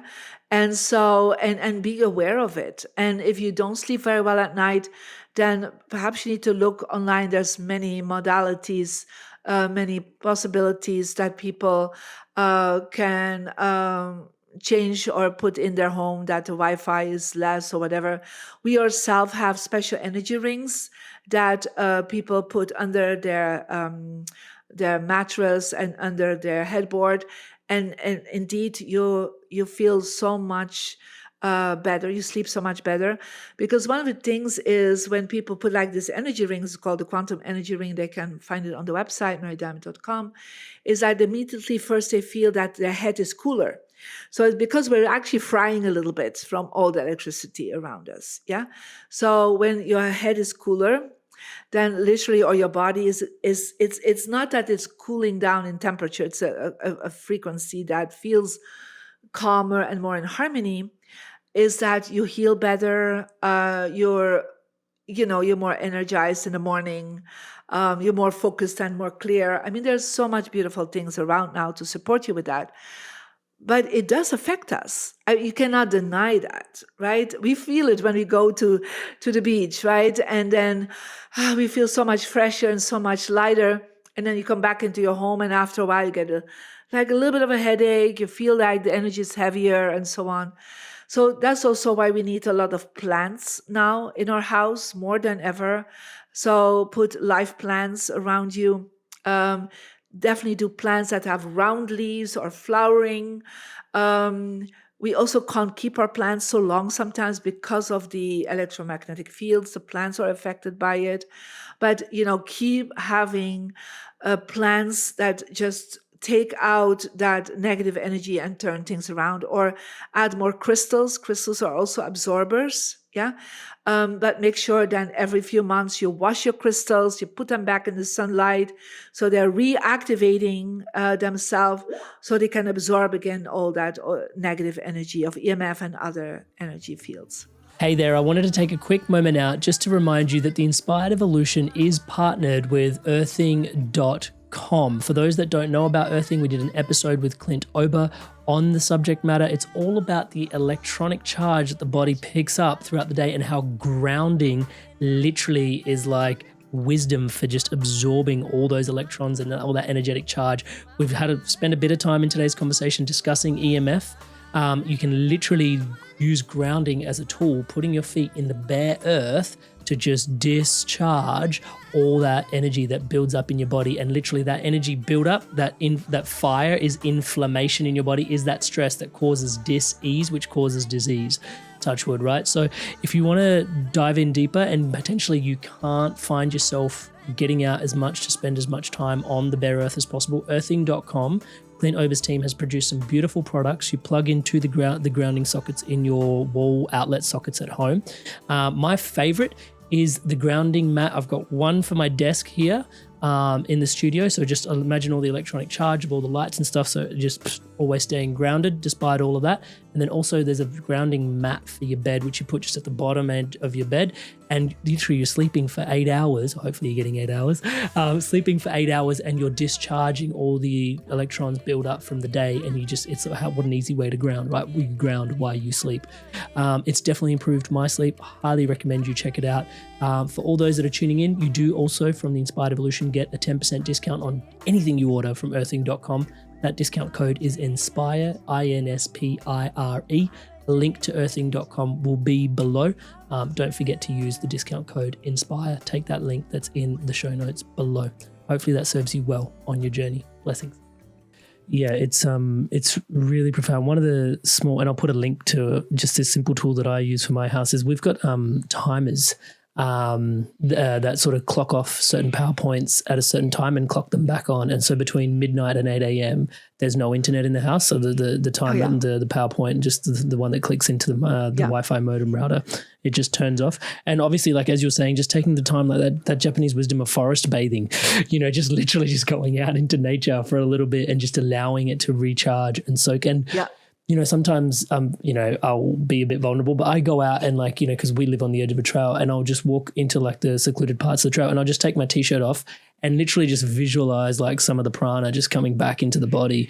And so, and be aware of it. And if you don't sleep very well at night, then perhaps you need to look online. There's many modalities, many possibilities that people can change or put in their home that the Wi-Fi is less or whatever. We ourselves have special energy rings that people put under their mattress and under their headboard. And indeed, you feel so much better. You sleep so much better. Because one of the things is when people put like this energy rings, it's called the quantum energy ring, they can find it on the website, marydiamond.com, is that immediately first they feel that their head is cooler. So it's because we're actually frying a little bit from all the electricity around us. Yeah. So when your head is cooler, then literally, or your body it's not that it's cooling down in temperature. It's a frequency that feels calmer and more in harmony. Is that you heal better? You're more energized in the morning. You're more focused and more clear. I mean, there's so much beautiful things around now to support you with that. But it does affect us. You cannot deny that, right? We feel it when we go to the beach, right? And then we feel so much fresher and so much lighter. And then you come back into your home, and after a while you get a little bit of a headache. You feel like the energy is heavier and so on. So that's also why we need a lot of plants now in our house more than ever. So put live plants around you. Definitely do plants that have round leaves or flowering. We also can't keep our plants so long sometimes because of the electromagnetic fields. The plants are affected by it. But, keep having plants that just take out that negative energy and turn things around, or add more crystals. Crystals are also absorbers. Yeah. But make sure then every few months you wash your crystals, you put them back in the sunlight so they're reactivating themselves so they can absorb again all that negative energy of EMF and other energy fields. Hey there, I wanted to take a quick moment out just to remind you that the Inspired Evolution is partnered with earthing.com. For those that don't know about earthing, we did an episode with Clint Ober on the subject matter. It's all about the electronic charge that the body picks up throughout the day and how grounding literally is like wisdom for just absorbing all those electrons and all that energetic charge. We've had to spend a bit of time in today's conversation discussing EMF. You can literally use grounding as a tool, putting your feet in the bare earth to just discharge all that energy that builds up in your body. And literally that energy build up, that fire is inflammation in your body, is that stress that causes dis-ease, which causes disease. Touch wood, right? So if you want to dive in deeper and potentially you can't find yourself getting out as much to spend as much time on the bare earth as possible, earthing.com, Clint Ober's team has produced some beautiful products. You plug into the grounding sockets in your wall outlet sockets at home. My favorite is the grounding mat. I've got one for my desk here in the studio. So just imagine all the electronic charge of all the lights and stuff. So just always staying grounded despite all of that. And then also there's a grounding mat for your bed, which you put just at the bottom end of your bed. And literally you're sleeping for 8 hours. Hopefully you're getting 8 hours. Sleeping for 8 hours and you're discharging all the electrons build up from the day. And what an easy way to ground, right? We ground while you sleep. It's definitely improved my sleep. Highly recommend you check it out. For all those that are tuning in, you do also from the Inspired Evolution get a 10% discount on anything you order from earthing.com. That discount code is INSPIRE, INSPIRE. The link to earthing.com will be below. Don't forget to use the discount code INSPIRE. Take that link that's in the show notes below. Hopefully that serves you well on your journey. Blessings. Yeah, it's really profound. One of the small, and I'll put a link to just this simple tool that I use for my house, is we've got timers that sort of clock off certain power points at a certain time and clock them back on. And so between midnight and 8 a.m., there's no internet in the house. So the time and the power point, just the one that clicks into the Wi-Fi modem router, it just turns off. And obviously, like as you're saying, just taking the time, like that Japanese wisdom of forest bathing, just literally just going out into nature for a little bit and just allowing it to recharge and soak. And sometimes, I'll be a bit vulnerable, but I go out and because we live on the edge of a trail, and I'll just walk into the secluded parts of the trail and I'll just take my t-shirt off and literally just visualize some of the prana just coming back into the body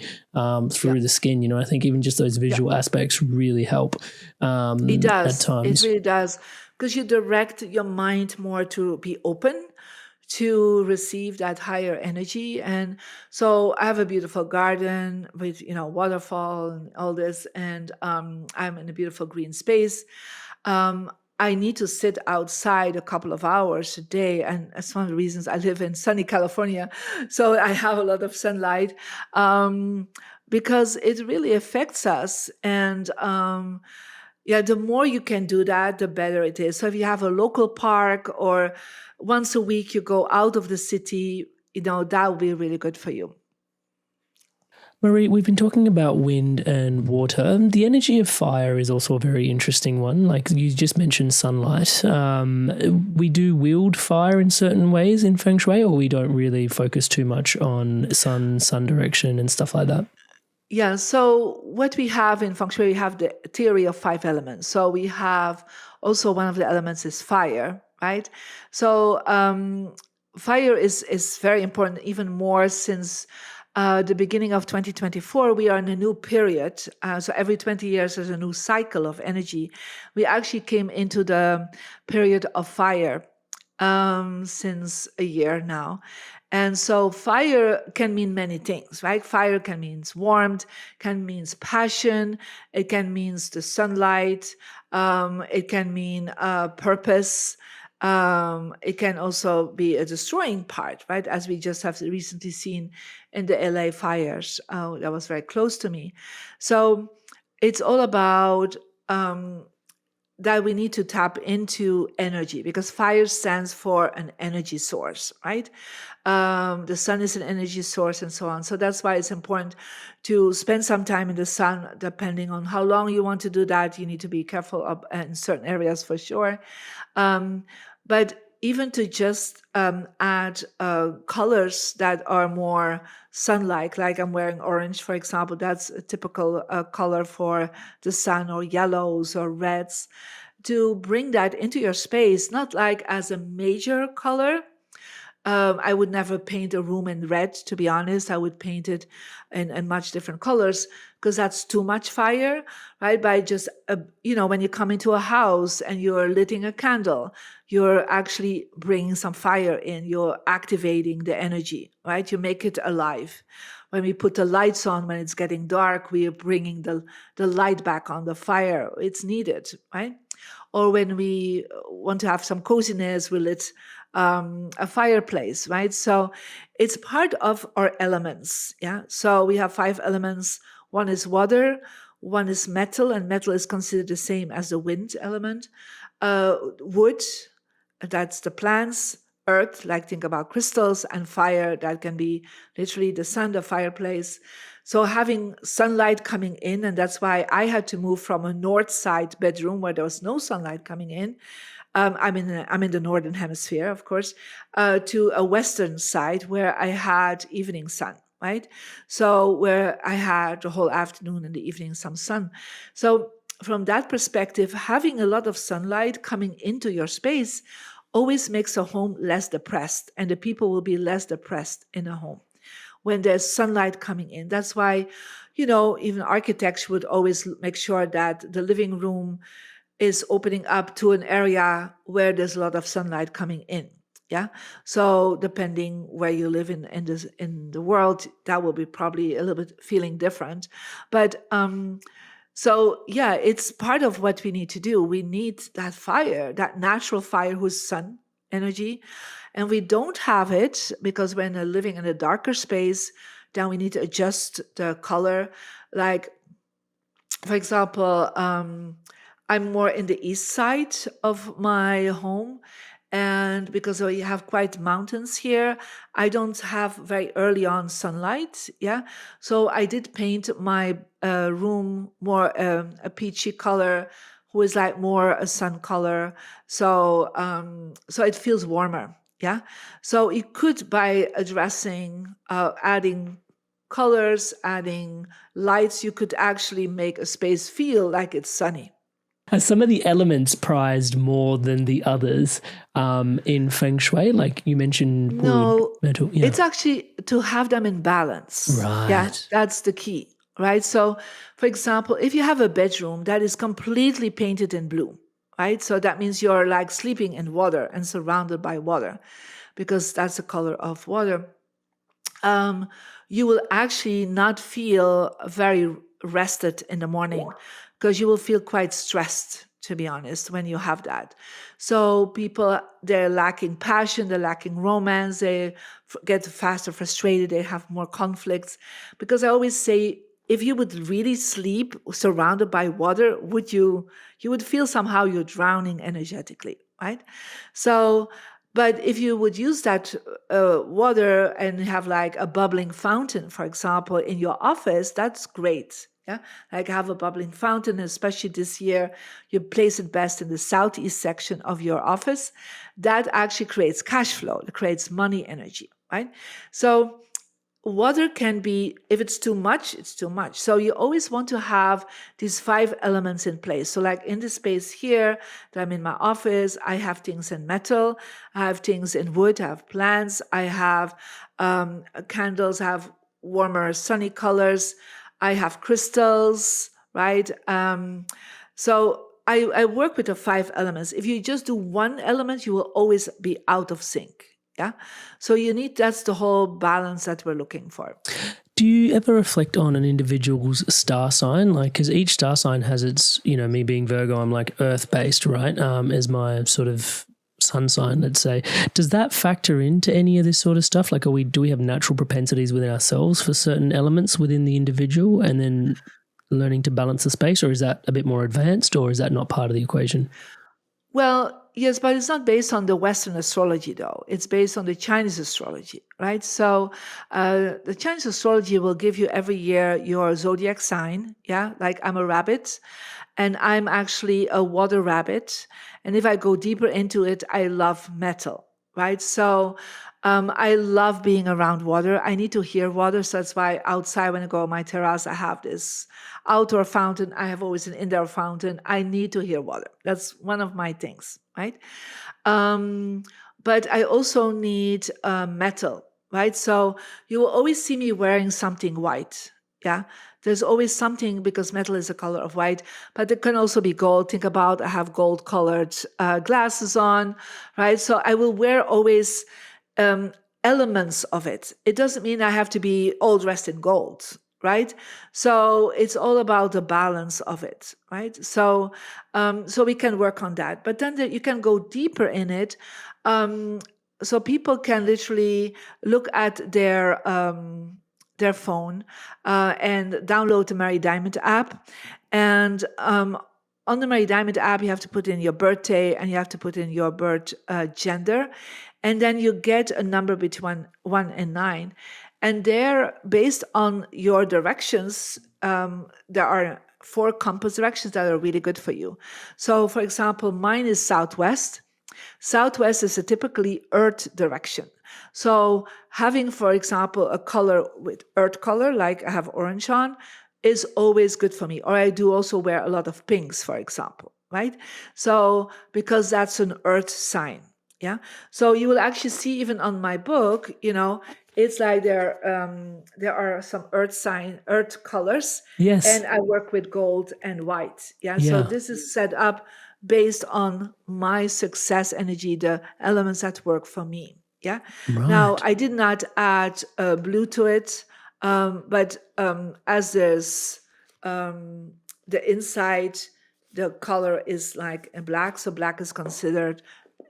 through the skin. I think even just those visual aspects really help. It does. At times. It really does, because you direct your mind more to be open to receive that higher energy. And so I have a beautiful garden with, waterfall and all this. And I'm in a beautiful green space. I need to sit outside a couple of hours a day. And that's one of the reasons I live in sunny California. So I have a lot of sunlight because it really affects us. And the more you can do that, the better it is. So if you have a local park or once a week you go out of the city, that will be really good for you. Marie, we've been talking about wind and water. The energy of fire is also a very interesting one. Like you just mentioned sunlight. We do wield fire in certain ways in Feng Shui, or we don't really focus too much on sun direction and stuff like that? Yeah, so what we have in Feng Shui, we have the theory of 5 elements. So we have also one of the elements is fire, right? So fire is very important, even more since the beginning of 2024, we are in a new period. So every 20 years, there's a new cycle of energy. We actually came into the period of fire since a year now. And so fire can mean many things, right? Fire can mean warmth, can mean passion, it can mean the sunlight, it can mean purpose. It can also be a destroying part, right? As we just have recently seen in the LA fires. That was very close to me. So it's all about that we need to tap into energy, because fire stands for an energy source, right? The sun is an energy source and so on. So that's why it's important to spend some time in the sun, depending on how long you want to do that. You need to be careful in certain areas for sure. But even to just add colors that are more sun-like, like I'm wearing orange, for example, that's a typical color for the sun, or yellows or reds, to bring that into your space, not like as a major color. I would never paint a room in red, to be honest. I would paint it in much different colors, because that's too much fire, right? By just, when you come into a house and you're lighting a candle, you're actually bringing some fire in, you're activating the energy, right? You make it alive, when we put the lights on, when it's getting dark, we are bringing the light back on the fire. It's needed, right? Or when we want to have some coziness, we lit a fireplace, right? So it's part of our elements, yeah? So we have 5 elements. One is water, one is metal, and metal is considered the same as the wind element. Wood, that's the plants. Earth, like think about crystals, and fire, that can be literally the sun, the fireplace. So having sunlight coming in, and that's why I had to move from a north side bedroom where there was no sunlight coming in. I'm in the northern hemisphere, of course, to a western side where I had evening sun, right? So where I had the whole afternoon and the evening some sun. So from that perspective, having a lot of sunlight coming into your space always makes a home less depressed, and the people will be less depressed in a home when there's sunlight coming in. That's why, even architects would always make sure that the living room is opening up to an area where there's a lot of sunlight coming in. Yeah. So depending where you live in the world, that will be probably a little bit feeling different. But so yeah, it's part of what we need to do. We need that fire, that natural fire who's sun energy. And we don't have it because when we're living in a darker space, then we need to adjust the color. Like, for example, I'm more in the east side of my home. And because we have quite mountains here, I don't have very early on sunlight. Yeah. So I did paint my room more a peachy color, who is like more a sun color. So it feels warmer. Yeah. So you could, by addressing, adding colors, adding lights, you could actually make a space feel like it's sunny. Are some of the elements prized more than the others in Feng Shui? Like you mentioned wood, metal. Yeah. It's actually to have them in balance. Right. Yeah, that's the key, right? So, for example, if you have a bedroom that is completely painted in blue, right? So that means you're like sleeping in water and surrounded by water, because that's the color of water. You will actually not feel very rested in the morning, because you will feel quite stressed, to be honest, when you have that. So people, they're lacking passion, they're lacking romance, they get faster frustrated, they have more conflicts. Because I always say, if you would really sleep surrounded by water, you would feel somehow you're drowning energetically, right? So, but if you would use that water and have like a bubbling fountain, for example, in your office, that's great. Yeah, like have a bubbling fountain, especially this year, you place it best in the southeast section of your office. That actually creates cash flow, it creates money energy, right? So water can be, if it's too much, it's too much. So you always want to have these 5 elements in place. So like in the space here that I'm in my office, I have things in metal, I have things in wood, I have plants, I have candles, I have warmer sunny colors, I have crystals, right? So I work with the 5 elements. If you just do one element, you will always be out of sync. Yeah. So that's the whole balance that we're looking for. Do you ever reflect on an individual's star sign? Like, because each star sign has its, me being Virgo, I'm like earth-based, right? As my sort of sun sign, let's say. Does that factor into any of this sort of stuff? Like, do we have natural propensities within ourselves for certain elements within the individual, and then learning to balance the space, or is that a bit more advanced, or is that not part of the equation? Well, yes, but it's not based on the Western astrology, though. It's based on the Chinese astrology, right? So the Chinese astrology will give you every year your zodiac sign. Yeah, like I'm a rabbit, and I'm actually a water rabbit. And if I go deeper into it, I love metal, right? So I love being around water. I need to hear water. So that's why outside, when I go on my terrace, I have this outdoor fountain. I have always an indoor fountain. I need to hear water. That's one of my things, right? But I also need metal, right? So you will always see me wearing something white. Yeah, there's always something, because metal is a color of white, but it can also be gold. Think about, I have gold colored glasses on, right? So I will wear always elements of it. It doesn't mean I have to be all dressed in gold, right? So it's all about the balance of it, right? So so we can work on that, but then you can go deeper in it. So people can literally look at their phone and download the Mary Diamond app. And on the Mary Diamond app, you have to put in your birthday and you have to put in your birth gender. And then you get a number between 1 and 9. And there, based on your directions, there are 4 compass directions that are really good for you. So, for example, mine is southwest. Southwest is a typically earth direction. So having, for example, a color with earth color, like I have orange on, is always good for me. Or I do also wear a lot of pinks, for example, right? So because that's an earth sign. Yeah. So you will actually see even on my book, it's like there are some earth colors. Yes. And I work with gold and white. Yeah. Yeah. So this is set up based on my success energy, the elements that work for me. Yeah. Right. Now I did not add blue to it, but as there's the inside, the color is like a black, so black is considered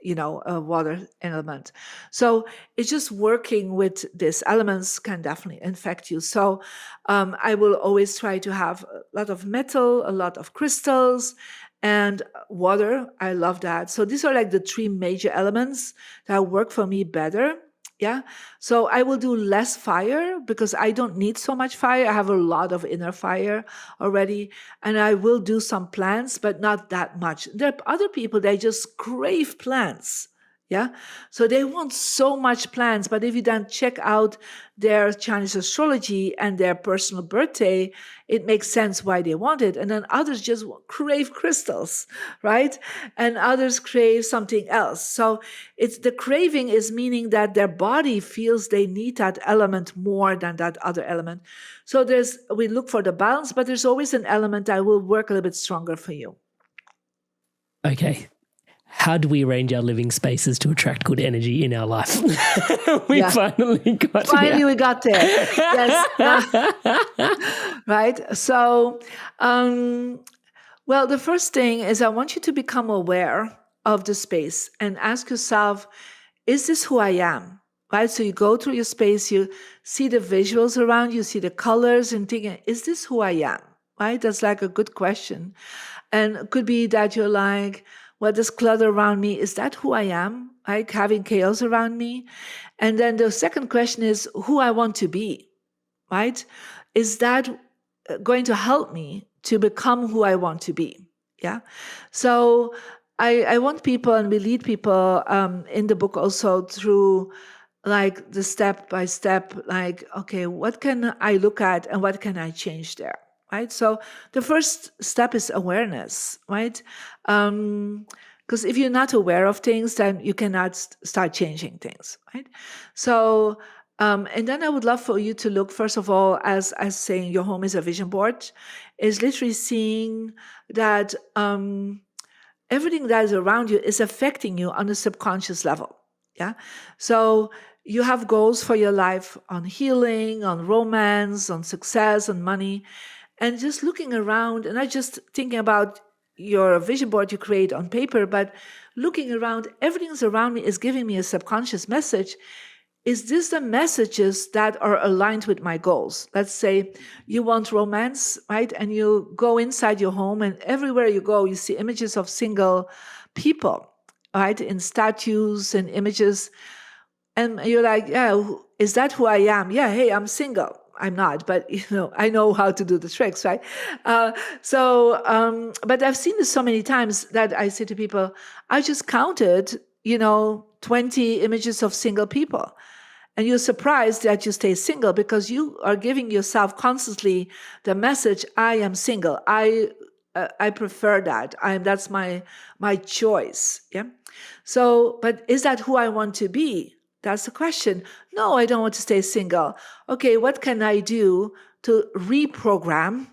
a water element. So it's just working with these elements can definitely infect you. So I will always try to have a lot of metal, a lot of crystals, and water. I love that. So these are like the 3 major elements that work for me better. Yeah. So I will do less fire because I don't need so much fire. I have a lot of inner fire already. And I will do some plants, but not that much. There are other people, they just crave plants. Yeah. So they want so much plants. But if you then check out their Chinese astrology and their personal birthday, it makes sense why they want it. And then others just crave crystals, right? And others crave something else. So it's the craving is meaning that their body feels they need that element more than that other element. So we look for the balance, but there's always an element that will work a little bit stronger for you. Okay. How do we arrange our living spaces to attract good energy in our life? We finally got there. Yes. Right. So, well, the first thing is I want you to become aware of the space and ask yourself, is this who I am? Right. So you go through your space, you see the visuals around you, see the colors and thinking, is this who I am? Right. That's like a good question. And it could be that you're like, well, this clutter around me, is that who I am? Like having chaos around me? And then the second question is who I want to be, right? Is that going to help me to become who I want to be? Yeah. So I want people, and we lead people in the book also through like the step by step, like, okay, what can I look at and what can I change there? Right. So the first step is awareness, right? Because if you're not aware of things, then you cannot start changing things, right? So, and then I would love for you to look, first of all, as saying your home is a vision board, is literally seeing that everything that is around you is affecting you on a subconscious level. Yeah. So you have goals for your life on healing, on romance, on success, on money. And just looking around, and not just thinking about your vision board you create on paper, but looking around, everything's around me is giving me a subconscious message. Is this the messages that are aligned with my goals? Let's say you want romance, right? And you go inside your home, and everywhere you go, you see images of single people, right? In statues and images. And you're like, yeah, is that who I am? Yeah, hey, I'm single. I'm not, but I know how to do the tricks, right? But I've seen this so many times that I say to people, I just counted, 20 images of single people. And you're surprised that you stay single because you are giving yourself constantly the message, I am single. I prefer that. That's my choice. Yeah. So, but is that who I want to be? That's the question. No, I don't want to stay single. Okay, what can I do to reprogram,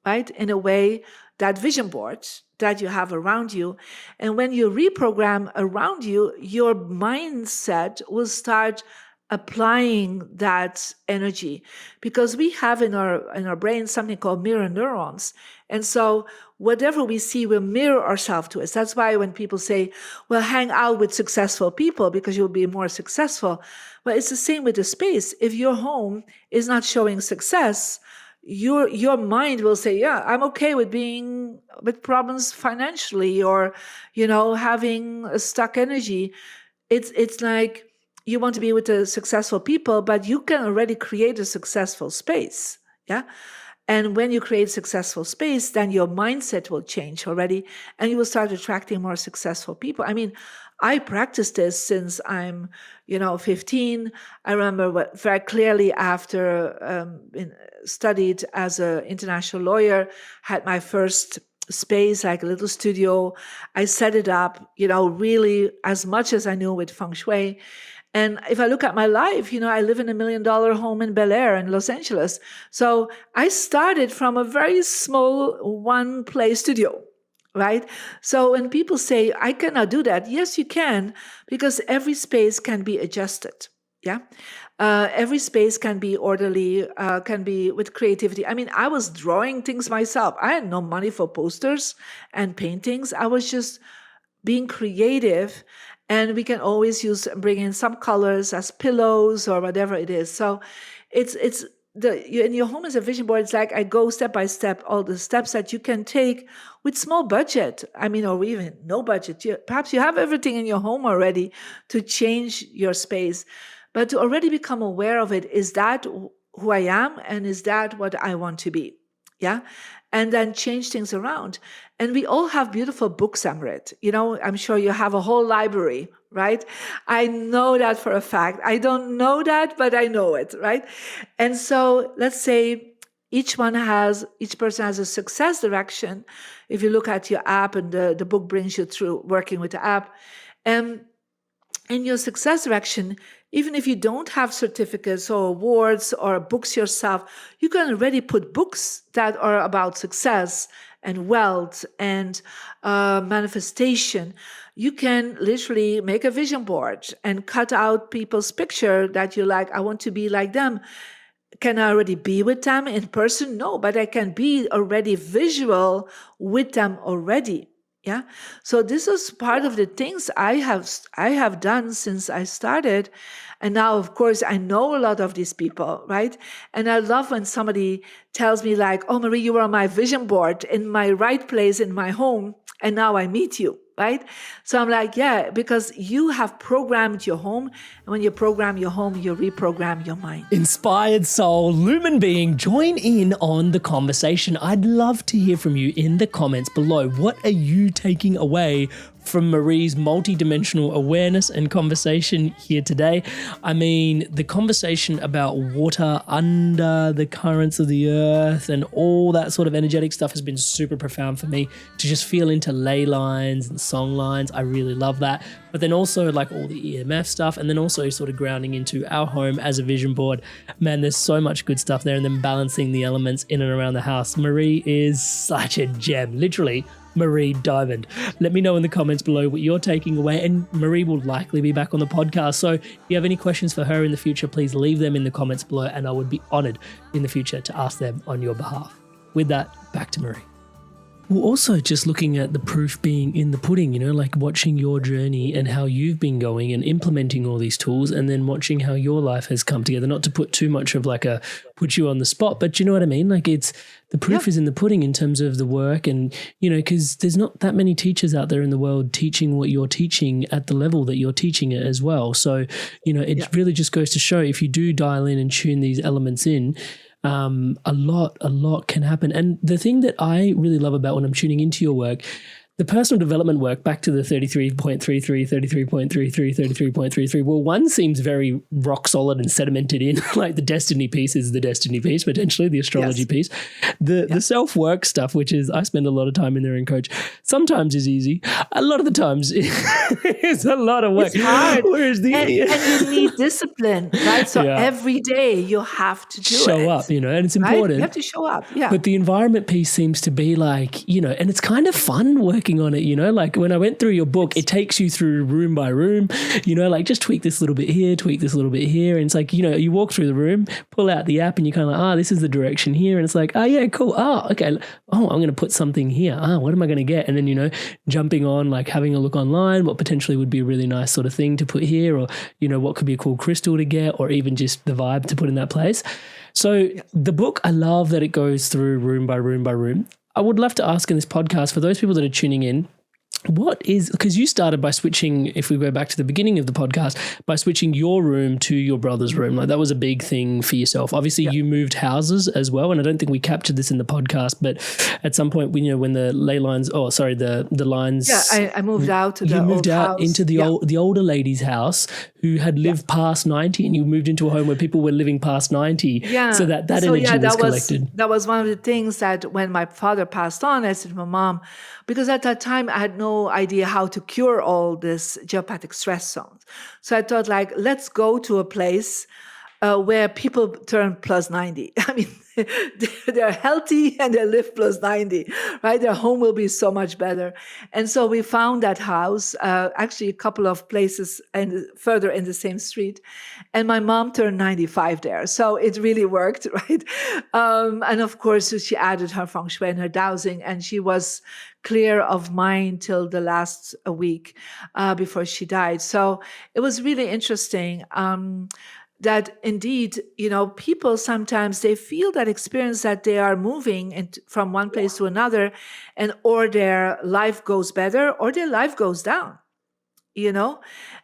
right, in a way, that vision board that you have around you? And when you reprogram around you, your mindset will start applying that energy, because we have in our brain something called mirror neurons. And so whatever we see will mirror ourselves to us. That's why when people say, well, hang out with successful people because you'll be more successful. Well, it's the same with the space. If your home is not showing success, your mind will say, yeah, I'm okay with being with problems financially, or, having a stuck energy. It's like, you want to be with the successful people, but you can already create a successful space. Yeah. And when you create successful space, then your mindset will change already, and you will start attracting more successful people. I mean, I practiced this since I'm, 15. I remember very clearly after studied as an international lawyer, had my first space, like a little studio. I set it up, really as much as I knew with Feng Shui. And if I look at my life, I live in $1 million home in Bel Air in Los Angeles. So I started from a very small one-place studio, right? So when people say, I cannot do that, yes, you can, because every space can be adjusted. Yeah. Every space can be orderly, can be with creativity. I mean, I was drawing things myself. I had no money for posters and paintings. I was just being creative. And we can always bring in some colors as pillows or whatever it is. So it's in your home as a vision board, it's like I go step by step, all the steps that you can take with small budget. I mean, or even no budget. Perhaps you have everything in your home already to change your space. But to already become aware of it, is that who I am? And is that what I want to be? Yeah. And then change things around. And we all have beautiful books, Amrit. I'm sure you have a whole library, right? I know that for a fact. I don't know that, but I know it, right? And so let's say each person has a success direction. If you look at your app, and the book brings you through working with the app. And in your success direction, even if you don't have certificates or awards or books yourself, you can already put books that are about success and wealth and manifestation. You can literally make a vision board and cut out people's picture that you like. I want to be like them. Can I already be with them in person? No, but I can be already visual with them already. Yeah. So this is part of the things I have done since I started. And now, of course, I know a lot of these people, right? And I love when somebody tells me like, oh, Marie, you were on my vision board in my right place in my home, and now I meet you, right? So I'm like, yeah, because you have programmed your home. And when you program your home, you reprogram your mind. Inspired soul, lumen being, join in on the conversation. I'd love to hear from you in the comments below. What are you taking away from Marie's multidimensional awareness and conversation here today? I mean, the conversation about water under the currents of the earth and all that sort of energetic stuff has been super profound for me to just feel into ley lines and song lines. I really love that. But then also like all the EMF stuff, and then also sort of grounding into our home as a vision board. Man, there's so much good stuff there, and then balancing the elements in and around the house. Marie is such a gem, literally. Marie Diamond. Let me know in the comments below what you're taking away, and Marie will likely be back on the podcast. So if you have any questions for her in the future, please leave them in the comments below, and I would be honored in the future to ask them on your behalf. With that, back to Marie. Well, also just looking at the proof being in the pudding, like watching your journey and how you've been going and implementing all these tools, and then watching how your life has come together. Not to put too much of like put you on the spot, but you know what I mean? Like it's the proof is in the pudding in terms of the work, and because there's not that many teachers out there in the world teaching what you're teaching at the level that you're teaching it as well. So, it really just goes to show if you do dial in and tune these elements in, a lot can happen. And the thing that I really love about when I'm tuning into your work, the personal development work, back to the 33.33, 33.33, 33.33. Well, one seems very rock solid and sedimented in, like the destiny piece is the destiny piece, potentially the astrology piece. The self-work stuff, which is, I spend a lot of time in there and coach, sometimes is easy. A lot of the times it's a lot of work. It's hard. Whereas and you need discipline, right? So every day you have to show up, and it's important. Right? You have to show up, But the environment piece seems to be like, and it's kind of fun working working on it, like when I went through your book, it takes you through room by room, like just tweak this little bit here, tweak this little bit here. And it's like, you walk through the room, pull out the app and you're kind of like, this is the direction here. And it's like, yeah, cool. Okay. I'm going to put something here. What am I going to get? And then, jumping on, like having a look online, what potentially would be a really nice sort of thing to put here, or, what could be a cool crystal to get, or even just the vibe to put in that place. So the book, I love that it goes through room by room by room. I would love to ask in this podcast, for those people that are tuning in, because you started by switching, if we go back to the beginning of the podcast, by switching your room to your brother's room. Like that was a big thing for yourself. Obviously you moved houses as well. And I don't think we captured this in the podcast, but at some point, when the Ley Lines, the lines. Yeah, I moved out to the You moved old out house. into the older lady's house who had lived past 90, and you moved into a home where people were living past 90. Yeah. So that energy was collected. That was one of the things that when my father passed on, I said to my mom, because at that time I had no idea how to cure all this geopathic stress zones. So I thought, like, let's go to a place where people turn plus 90. I mean, they're healthy and they live plus 90, right? Their home will be so much better. And so we found that house, actually a couple of places and further in the same street. And my mom turned 95 there. So it really worked, right? And of course, she added her Feng Shui and her dowsing, and she was clear of mind till the last week before she died. So it was really interesting. That indeed, people sometimes they feel that experience that they are moving from one place to another, and or their life goes better or their life goes down,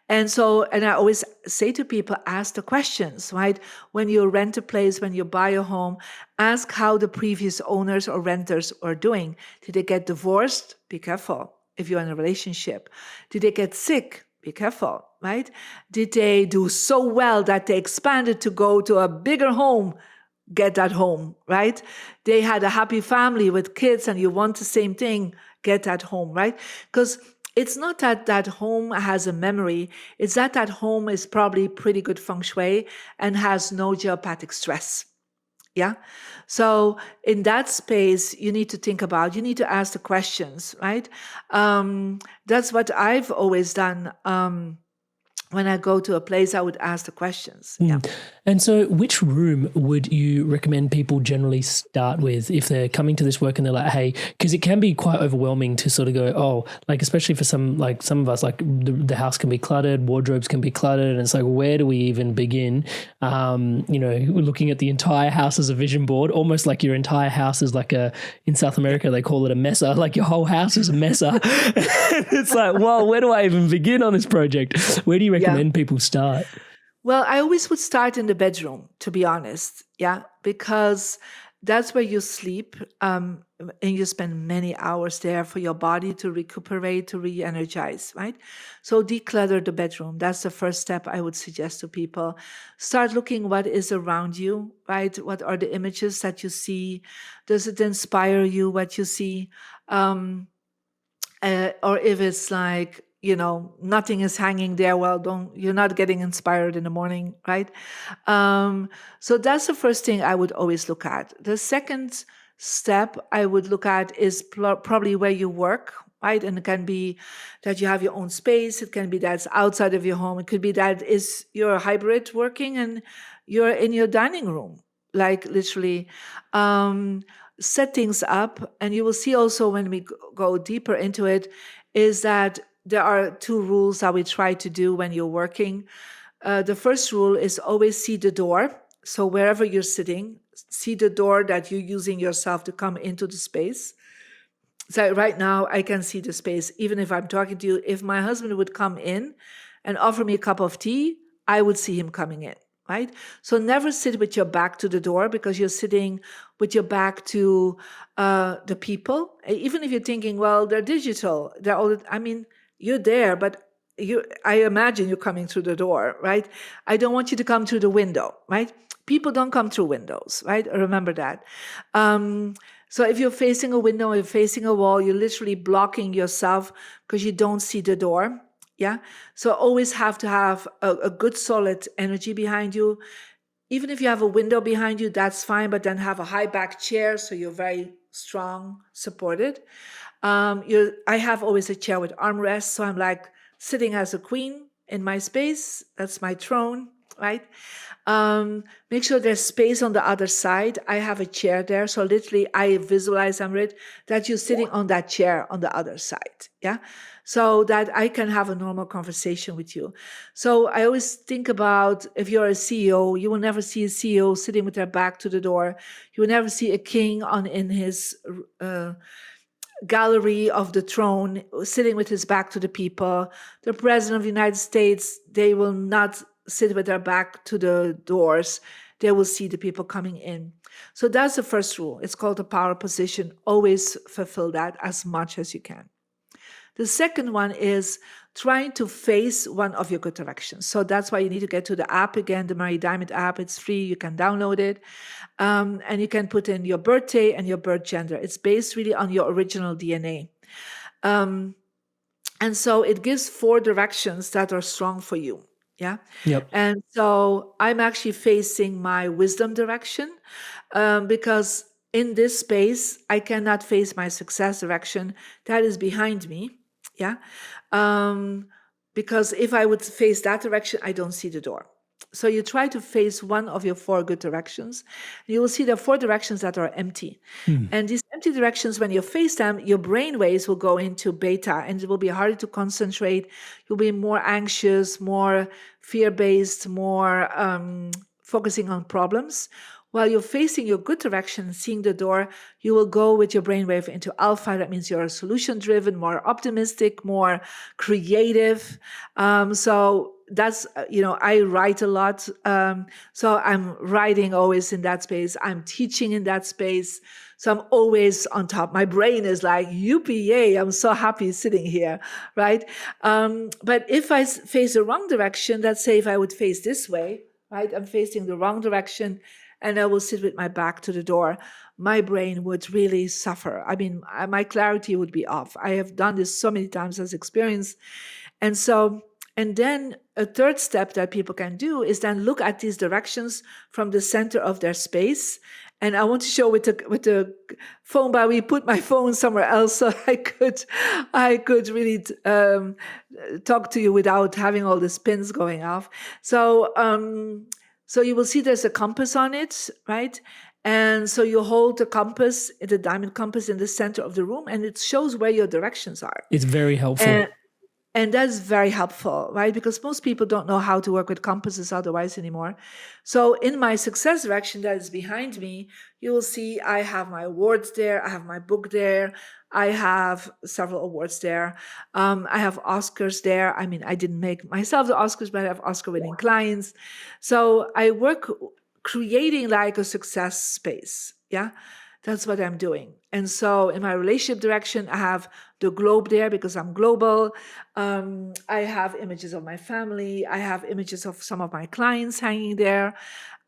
And so, and I always say to people, ask the questions, right? When you rent a place, when you buy a home, ask how the previous owners or renters are doing. Did they get divorced? Be careful if you're in a relationship. Did they get sick? Be careful, right? Did they do so well that they expanded to go to a bigger home? Get that home, right? They had a happy family with kids and you want the same thing, get that home, right? Because it's not that that home has a memory. It's that that home is probably pretty good feng shui and has no geopathic stress. Yeah. So in that space, you need to think about, you need to ask the questions, right? That's what I've always done. When I go to a place, I would ask the questions. Yeah. And so which room would you recommend people generally start with if they're coming to this work and they're like, hey, because it can be quite overwhelming to sort of go, especially for some of us, like the house can be cluttered, wardrobes can be cluttered. And it's like, where do we even begin? We're looking at the entire house as a vision board, almost like your entire house is like in South America, they call it a mesa, like your whole house is a mesa. It's like, well, where do I even begin on this project? Where do you recommend people start? Well, I always would start in the bedroom, to be honest. Yeah, because that's where you sleep and you spend many hours there for your body to recuperate, to re-energize, right? So declutter the bedroom. That's the first step I would suggest to people. Start looking what is around you, right? What are the images that you see? Does it inspire you, what you see? Or if it's like, nothing is hanging there, well, you're not getting inspired in the morning, right? So that's the first thing I would always look at. The second step I would look at is probably where you work, right? And it can be that you have your own space. It can be that's outside of your home. It could be that you're hybrid working and you're in your dining room, like literally. Set things up. And you will see also when we go deeper into it is that there are two rules that we try to do when you're working. The first rule is always see the door. So wherever you're sitting, see the door that you're using yourself to come into the space. So right now I can see the space. Even if I'm talking to you, if my husband would come in and offer me a cup of tea, I would see him coming in, right? So never sit with your back to the door because you're sitting with your back to the people. Even if you're thinking, well, they're digital, you're there, but I imagine you're coming through the door, right? I don't want you to come through the window, right? People don't come through windows, right? Remember that. So if you're facing a window, you're facing a wall, you're literally blocking yourself because you don't see the door. Yeah. So always have to have a good solid energy behind you. Even if you have a window behind you, that's fine, but then have a high back chair so you're very strong, supported. I have always a chair with armrests, so I'm like sitting as a queen in my space. That's my throne, right? Make sure there's space on the other side. I have a chair there, so literally I visualize, Amrit, that you're sitting on that chair on the other side, yeah? So that I can have a normal conversation with you. So I always think about, if you're a CEO, you will never see a CEO sitting with their back to the door. You will never see a king in his gallery of the throne, sitting with his back to the people. The president of the United States, they will not sit with their back to the doors. They will see the people coming in. So that's the first rule. It's called the power position. Always fulfill that as much as you can. The second one is trying to face one of your good directions. So that's why you need to get to the app again, the Marie Diamond app. It's free. You can download it. And you can put in your birthday and your birth gender. It's based really on your original DNA. And so it gives 4 directions that are strong for you. Yeah. Yep. And so I'm actually facing my wisdom direction because in this space, I cannot face my success direction that is behind me. Yeah. Because if I would face that direction, I don't see the door. So you try to face one of your 4 good directions. You will see there are 4 directions that are empty. And these empty directions, when you face them, your brain waves will go into beta and it will be harder to concentrate. You'll be more anxious, more fear-based, more focusing on problems. While you're facing your good direction, seeing the door, you will go with your brainwave into alpha. That means you're solution-driven, more optimistic, more creative. So that's, I write a lot. So I'm writing always in that space. I'm teaching in that space. So I'm always on top. My brain is like, UPA, I'm so happy sitting here, right? But if I face the wrong direction, let's say if I would face this way, right? I'm facing the wrong direction and I will sit with my back to the door. My brain would really suffer. I mean, my clarity would be off. I have done this so many times as experience. And then a third step that people can do is then look at these directions from the center of their space. And I want to show with the phone, but we put my phone somewhere else so I could really talk to you without having all the pins going off. So you will see there's a compass on it, right? And so you hold the compass, the diamond compass, in the center of the room, and it shows where your directions are. It's very helpful. And that's very helpful, right? Because most people don't know how to work with compasses otherwise anymore. So in my success direction that is behind me, you will see I have my awards there. I have my book there. I have several awards there. I have Oscars there. I mean, I didn't make myself the Oscars, but I have Oscar-winning clients. So I work creating like a success space. Yeah. That's what I'm doing. And so in my relationship direction, I have the globe there because I'm global. I have images of my family. I have images of some of my clients hanging there.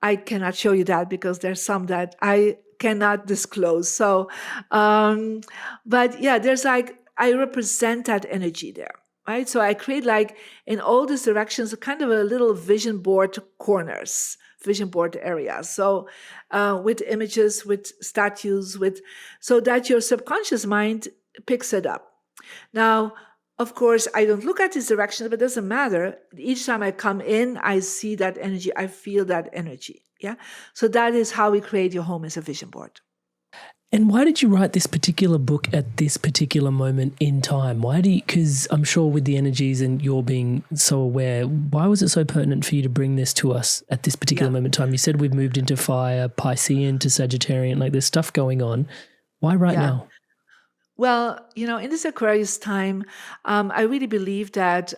I cannot show you that because there's some that I cannot disclose. So, but yeah, there's like, I represent that energy there, right? So I create like in all these directions, kind of a little vision board corners, vision board areas. So with images, with statues, so that your subconscious mind picks it up. Now, of course, I don't look at these directions, but it doesn't matter. Each time I come in, I see that energy. I feel that energy. Yeah. So that is how we create your home as a vision board. And why did you write this particular book at this particular moment in time? Because I'm sure with the energies and you're being so aware, why was it so pertinent for you to bring this to us at this particular moment in time? You said we've moved into fire, Piscean to Sagittarian, like there's stuff going on. Why right now? Well, in this Aquarius time, I really believe that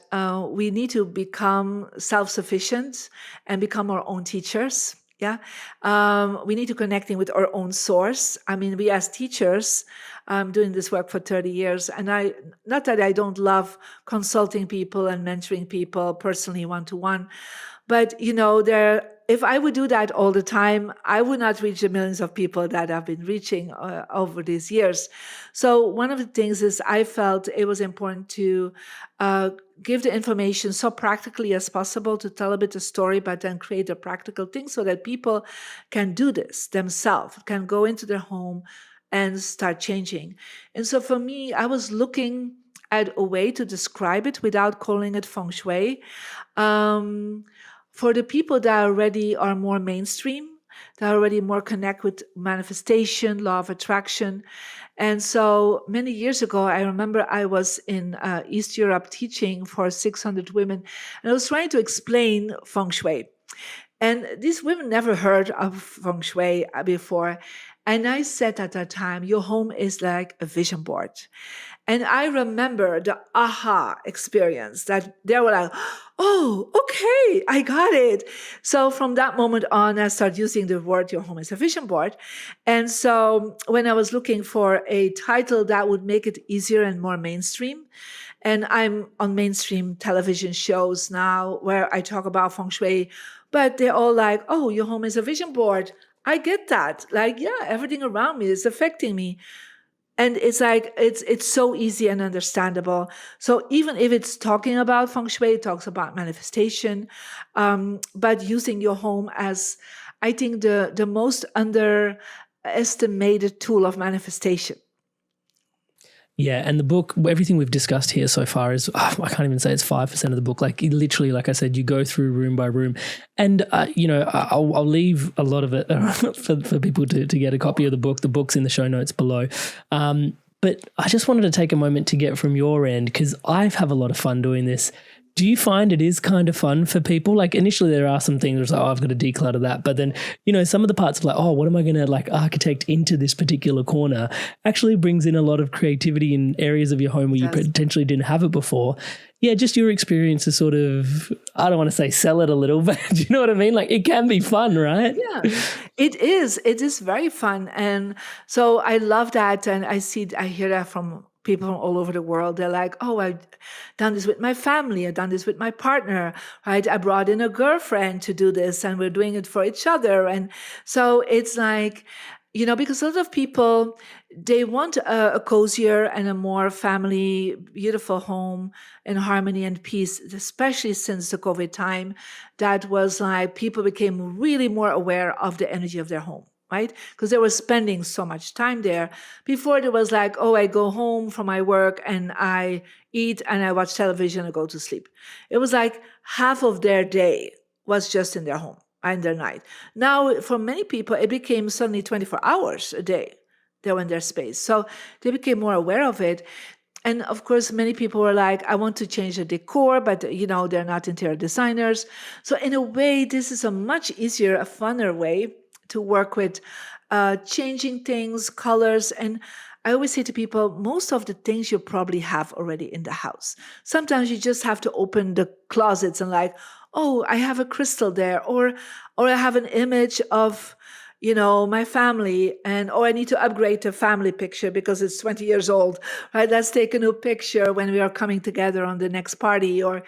we need to become self-sufficient and become our own teachers. Yeah. We need to connecting with our own source. I mean, we as teachers, doing this work for 30 years, and not that I don't love consulting people and mentoring people personally one-to-one, but if I would do that all the time, I would not reach the millions of people that I've been reaching over these years. So one of the things is I felt it was important to give the information so practically as possible, to tell a bit of story, but then create a practical thing so that people can do this themselves, can go into their home and start changing. And so for me, I was looking at a way to describe it without calling it Feng Shui. For the people that already are more mainstream, that already more connect with manifestation, law of attraction. And so many years ago, I remember I was in East Europe teaching for 600 women, and I was trying to explain Feng Shui. And these women never heard of Feng Shui before. And I said at that time, your home is like a vision board. And I remember the aha experience that they were like, oh, okay, I got it. So from that moment on, I started using the word your home is a vision board. And so when I was looking for a title that would make it easier and more mainstream, and I'm on mainstream television shows now where I talk about Feng Shui, but they're all like, oh, your home is a vision board. I get that. Like, yeah, everything around me is affecting me. And it's like, it's so easy and understandable. So even if it's talking about Feng Shui, it talks about manifestation, but using your home as, I think, the most underestimated tool of manifestation. Yeah, and the book, everything we've discussed here so far is, I can't even say it's 5% of the book. Like literally, like I said, you go through room by room. And, I'll leave a lot of it for people to get a copy of the book. The book's in the show notes below. But I just wanted to take a moment to get from your end, because I have a lot of fun doing this. Do you find it is kind of fun for people? Like initially there are some things like, I've got to declutter that. But then, some of the parts of like, what am I going to like architect into this particular corner actually brings in a lot of creativity in areas of your home where you potentially didn't have it before. Yeah, just your experience to sort of, I don't want to say sell it a little, but do you know what I mean? Like it can be fun, right? Yeah, it is. It is very fun. And so I love that. And I hear that from people from all over the world. They're like, oh, I've done this with my family. I've done this with my partner, right? I brought in a girlfriend to do this and we're doing it for each other. And so it's like, because a lot of people, they want a cozier and a more family, beautiful home in harmony and peace, especially since the COVID time. That was like people became really more aware of the energy of their home, right? Because they were spending so much time there. Before there was like, oh, I go home from my work and I eat and I watch television and go to sleep. It was like half of their day was just in their home and their night. Now, for many people, it became suddenly 24 hours a day they were in their space. So they became more aware of it. And of course, many people were like, I want to change the decor, but they're not interior designers. So in a way, this is a much easier, a funner way to work with changing things, colors. And I always say to people, most of the things you probably have already in the house. Sometimes you just have to open the closets and like, oh, I have a crystal there, or I have an image of my family, or I need to upgrade the family picture because it's 20 years old, right? Let's take a new picture when we are coming together on the next party. Or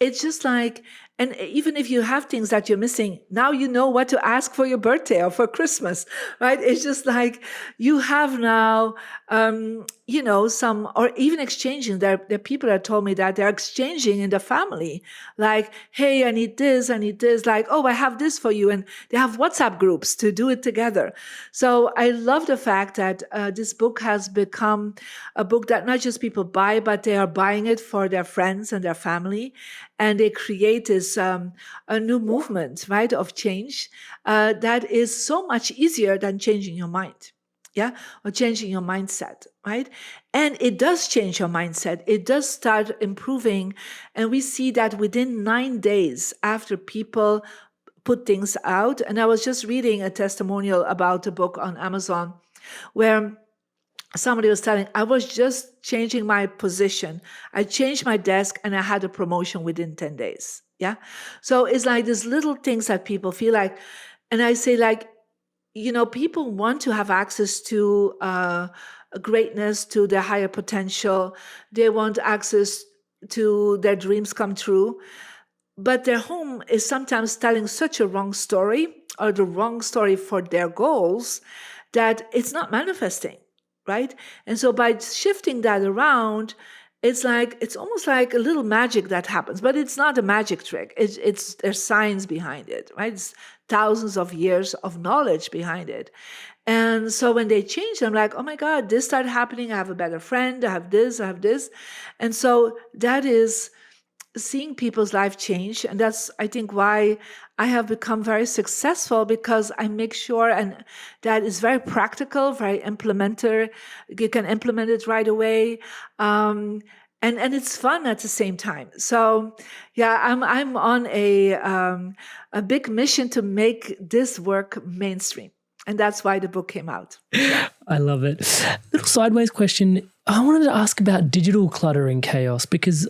it's just like, and even if you have things that you're missing, now you know what to ask for your birthday or for Christmas, right? It's just like you have now, some, or even exchanging. There are people that told me that they're exchanging in the family. Like, hey, I need this. Like, oh, I have this for you. And they have WhatsApp groups to do it together. So I love the fact that this book has become a book that not just people buy, but they are buying it for their friends and their family. And they create this a new movement, right, of change that is so much easier than changing your mind, or changing your mindset, right? And it does change your mindset. It does start improving. And we see that within 9 days after people put things out, and I was just reading a testimonial about a book on Amazon where somebody was telling, I was just changing my position. I changed my desk and I had a promotion within 10 days. Yeah. So it's like these little things that people feel like, and I say like, people want to have access to greatness, to their higher potential. They want access to their dreams come true. But their home is sometimes telling such a wrong story, or the wrong story for their goals, that it's not manifesting. Right? And so by shifting that around, it's almost like a little magic that happens, but it's not a magic trick. There's science behind it, right? It's thousands of years of knowledge behind it. And so when they changed, I'm like, oh my God, this started happening. I have a better friend. I have this. And so that is seeing people's life change. And that's, I think, why I have become very successful, because I make sure, and that is very practical, very implementer. You can implement it right away. And it's fun at the same time. So yeah, I'm on a big mission to make this work mainstream. And that's why the book came out. I love it. Little sideways question. I wanted to ask about digital clutter and chaos, because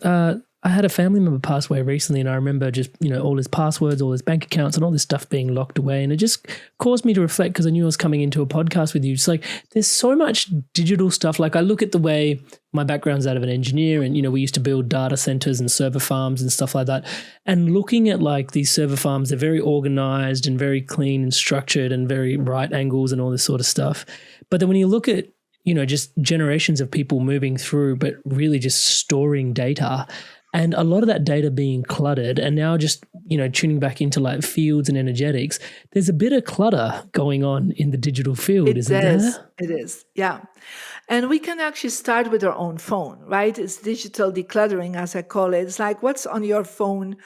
I had a family member pass away recently, and I remember just, all his passwords, all his bank accounts, and all this stuff being locked away. And it just caused me to reflect, because I knew I was coming into a podcast with you. It's like, there's so much digital stuff. Like, I look at the way my background's out of an engineer, and, we used to build data centers and server farms and stuff like that. And looking at like these server farms, they're very organized and very clean and structured and very right angles and all this sort of stuff. But then when you look at, just generations of people moving through, but really just storing data, and a lot of that data being cluttered, and now just, tuning back into like fields and energetics, there's a bit of clutter going on in the digital field, isn't there? It is, yeah. And we can actually start with our own phone, right? It's digital decluttering, as I call it. It's like, what's on your phone,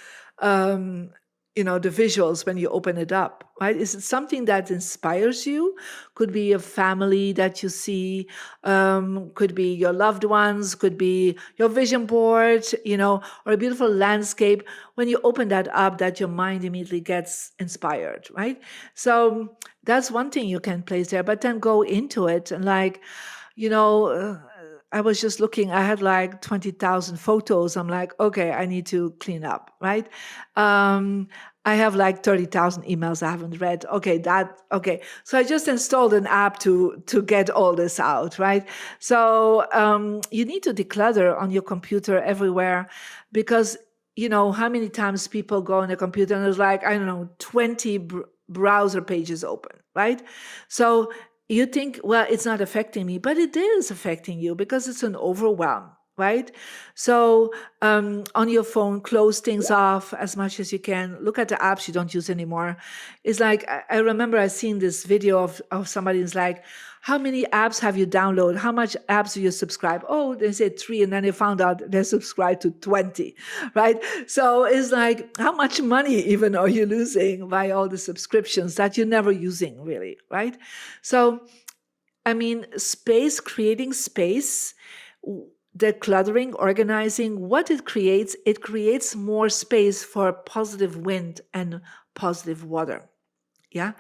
the visuals when you open it up, right? Is it something that inspires you? Could be a family that you see, could be your loved ones, could be your vision board, or a beautiful landscape. When you open that up, that your mind immediately gets inspired, right? So that's one thing you can place there, but then go into it and I was just looking, I had like 20,000 photos. I'm like, okay, I need to clean up, right? I have like 30,000 emails I haven't read. Okay. So I just installed an app to get all this out, right? So you need to declutter on your computer everywhere, because how many times people go on a computer and there's like, 20 browser pages open, right? So you think, well, it's not affecting me, but it is affecting you, because it's an overwhelm, right? So on your phone, close things off as much as you can. Look at the apps you don't use anymore. It's like, I remember I seen this video of somebody who's like, how many apps have you downloaded? How much apps do you subscribe? Oh, they said 3, and then they found out they subscribed to 20, right? So it's like, how much money even are you losing by all the subscriptions that you're never using, really, right? So, creating space, decluttering, organizing, what it creates more space for positive wind and positive water. Yeah.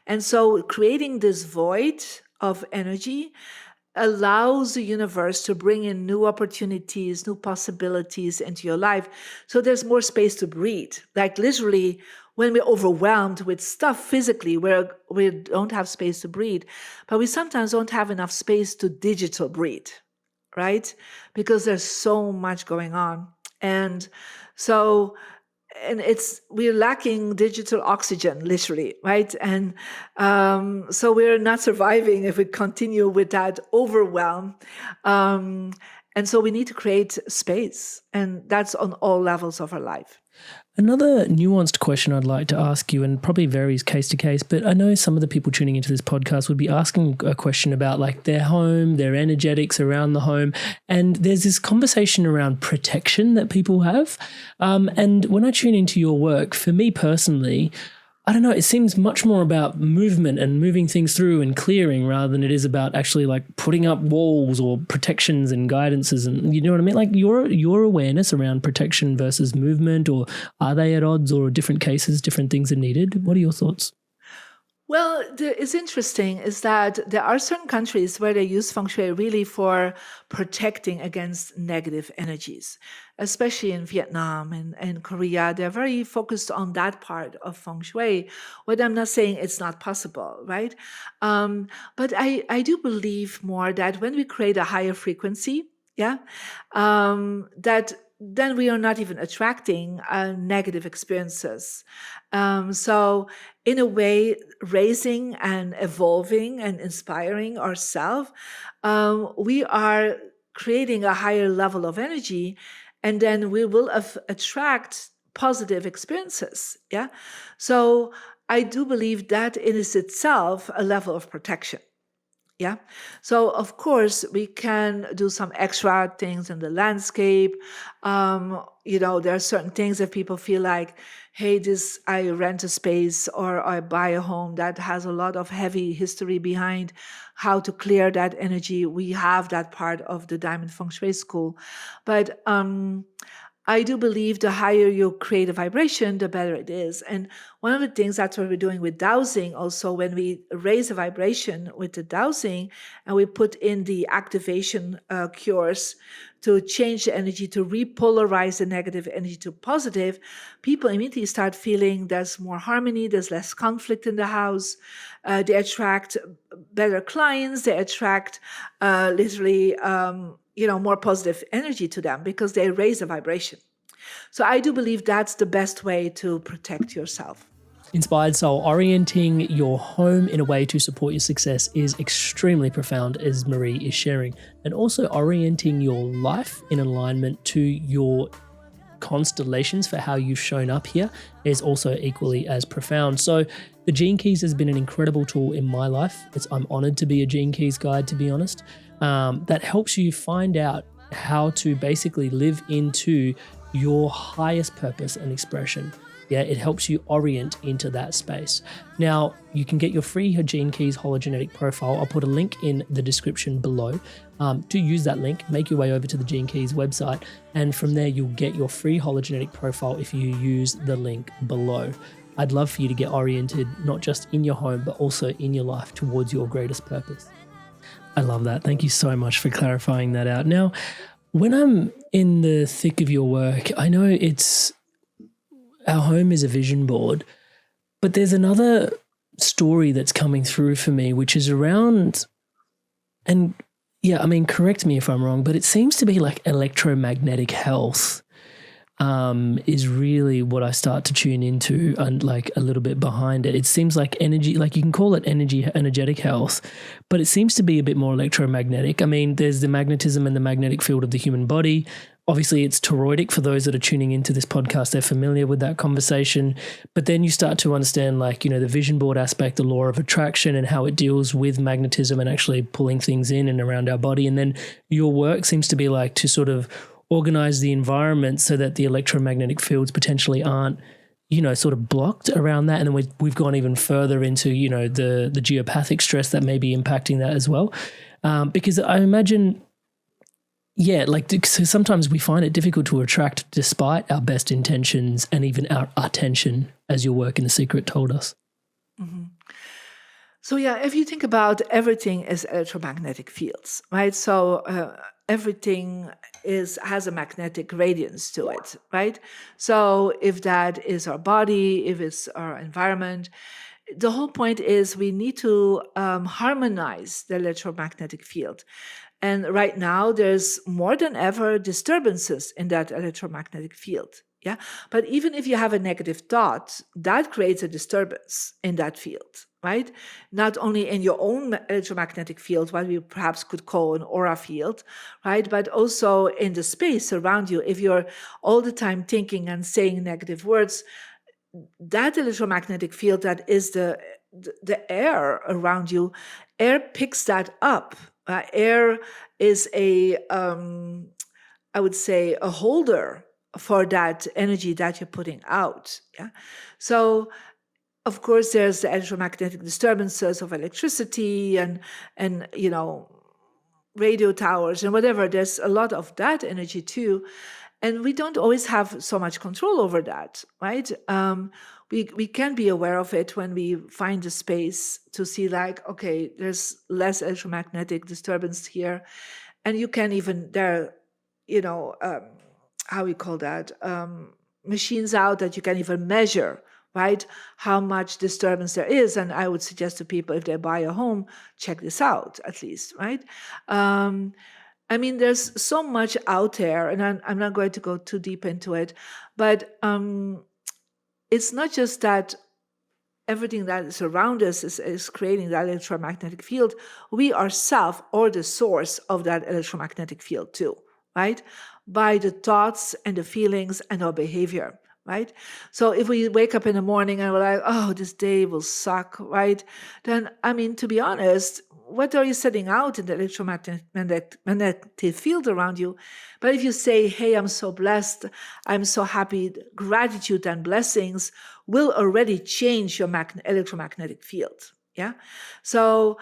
And so creating this void of energy allows the universe to bring in new opportunities, new possibilities into your life. So there's more space to breathe. Like literally, when we're overwhelmed with stuff physically, we don't have space to breathe, but we sometimes don't have enough space to digital breathe, right? Because there's so much going on. And so, we're lacking digital oxygen, literally, right? And so we're not surviving if we continue with that overwhelm. And so we need to create space, and that's on all levels of our life. Another nuanced question I'd like to ask you, and probably varies case to case, but I know some of the people tuning into this podcast would be asking a question about like their home, their energetics around the home. And there's this conversation around protection that people have. And when I tune into your work, for me personally, I don't know, it seems much more about movement and moving things through and clearing, rather than it is about actually like putting up walls or protections and guidances. And you know what I mean? Like your awareness around protection versus movement, or are they at odds, or different cases, different things are needed? What are your thoughts? Well, it's interesting is that there are certain countries where they use Feng Shui really for protecting against negative energies, especially in Vietnam and Korea. They're very focused on that part of Feng Shui. What I'm not saying it's not possible, right? But I do believe more that when we create a higher frequency, that then we are not even attracting negative experiences. So in a way, raising and evolving and inspiring ourselves, we are creating a higher level of energy, and then we will attract positive experiences. Yeah. So I do believe that it is itself a level of protection. Yeah. So of course we can do some extra things in the landscape. There are certain things that people feel like, hey, I rent a space or I buy a home that has a lot of heavy history behind how to clear that energy. We have that part of the Diamond Feng Shui school. But I do believe the higher you create a vibration, the better it is. And one of the things that's what we're doing with dowsing also, when we raise a vibration with the dowsing and we put in the activation cures to change the energy, to repolarize the negative energy to positive, people immediately start feeling there's more harmony, there's less conflict in the house. They attract better clients, they attract literally more positive energy to them because they raise the vibration. So I do believe that's the best way to protect yourself. Inspired Soul, orienting your home in a way to support your success is extremely profound, as Marie is sharing. And also orienting your life in alignment to your constellations for how you've shown up here is also equally as profound. So the Gene Keys has been an incredible tool in my life. I'm honored to be a Gene Keys guide, to be honest. That helps you find out how to basically live into your highest purpose and expression. Yeah, it helps you orient into that space. Now, you can get your free Gene Keys hologenetic profile. I'll put a link in the description below. Do use that link, make your way over to the Gene Keys website, and from there you'll get your free hologenetic profile if you use the link below. I'd love for you to get oriented, not just in your home, but also in your life towards your greatest purpose. I love that. Thank you so much for clarifying that out. Now, when I'm in the thick of your work, I know our home is a vision board, but there's another story that's coming through for me, which is around, and yeah, I mean, correct me if I'm wrong, but it seems to be like electromagnetic health is really what I start to tune into, and like a little bit behind it. It seems like energy, like you can call it energetic health, but it seems to be a bit more electromagnetic. I mean, there's the magnetism and the magnetic field of the human body. Obviously, it's toroidic. For those that are tuning into this podcast, they're familiar with that conversation. But then you start to understand, like, the vision board aspect, the law of attraction, and how it deals with magnetism and actually pulling things in and around our body. And then your work seems to be like to sort of organize the environment so that the electromagnetic fields potentially aren't, sort of blocked around that. And then we've gone even further into, the geopathic stress that may be impacting that as well. Because I imagine, yeah, like sometimes we find it difficult to attract despite our best intentions and even our attention, as your work in The Secret told us. Mm-hmm. So yeah, if you think about everything as electromagnetic fields, right? So everything has a magnetic radiance to it, right? So if that is our body, if it's our environment, the whole point is we need to harmonize the electromagnetic field. And right now, there's more than ever disturbances in that electromagnetic field. Yeah. But even if you have a negative thought, that creates a disturbance in that field, right? Not only in your own electromagnetic field, what we perhaps could call an aura field, right? But also in the space around you. If you're all the time thinking and saying negative words, that electromagnetic field that is the air around you, air picks that up. Air is I would say, a holder for that energy that you're putting out. Yeah. So, of course, there's the electromagnetic disturbances of electricity and radio towers and whatever. There's a lot of that energy too. And we don't always have so much control over that, right? We can be aware of it when we find the space to see, like, okay, there's less electromagnetic disturbance here. And you can even, how we call that, machines out that you can even measure, right, how much disturbance there is. And I would suggest to people, if they buy a home, check this out at least, right? I mean, there's so much out there, and I'm not going to go too deep into it, but it's not just that everything that is around us is creating that electromagnetic field. We ourselves are the source of that electromagnetic field too, right? By the thoughts and the feelings and our behavior, right? So if we wake up in the morning and we're like, oh, this day will suck, right? Then, I mean, to be honest, what are you setting out in the electromagnetic field around you? But if you say, hey, I'm so blessed, I'm so happy, gratitude and blessings will already change your electromagnetic field. Yeah. So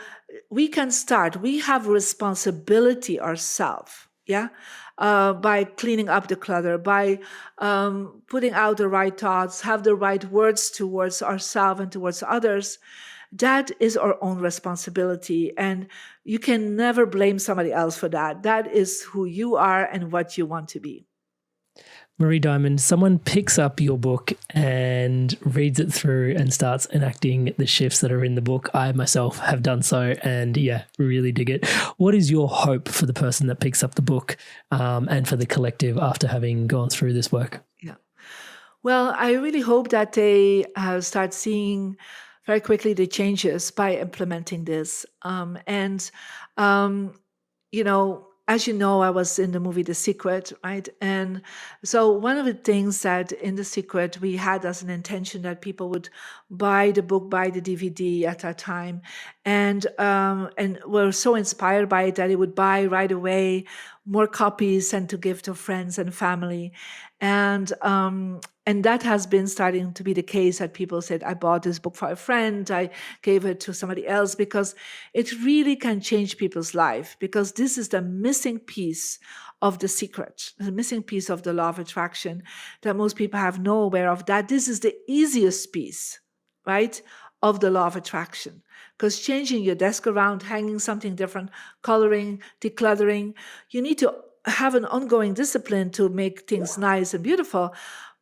we can start. We have responsibility ourselves. Yeah. By cleaning up the clutter, by putting out the right thoughts, have the right words towards ourselves and towards others. That is our own responsibility. And you can never blame somebody else for that. That is who you are and what you want to be. Marie Diamond, someone picks up your book and reads it through and starts enacting the shifts that are in the book. I myself have done so and really dig it. What is your hope for the person that picks up the book and for the collective after having gone through this work? Yeah. Well, I really hope that they start seeing very quickly the changes by implementing this. As you know, I was in the movie The Secret, right? And so one of the things that in The Secret we had as an intention that people would buy the book, buy the DVD at that time, and were so inspired by it that they would buy right away more copies and to give to friends and family. And that has been starting to be the case, that people said, I bought this book for a friend, I gave it to somebody else, because it really can change people's life, because this is the missing piece of The Secret, the missing piece of the law of attraction that most people have no aware of, that this is the easiest piece, right, of the law of attraction. Because changing your desk around, hanging something different, coloring, decluttering, you need to have an ongoing discipline to make things nice and beautiful.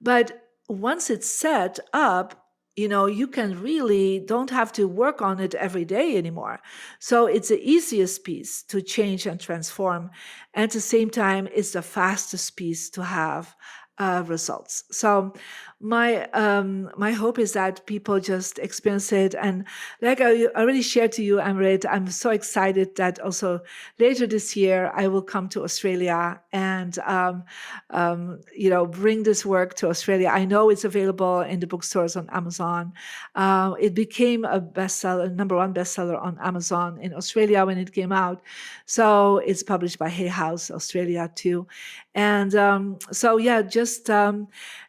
But once it's set up, you can really don't have to work on it every day anymore. So it's the easiest piece to change and transform. And at the same time, it's the fastest piece to have results. So my hope is that people just experience it. And like I already shared to you, Amrit, I'm so excited that also later this year I will come to Australia and bring this work to Australia. I know it's available in the bookstores on Amazon. It became a bestseller, number one bestseller on Amazon in Australia when it came out. So it's published by Hay House Australia too. And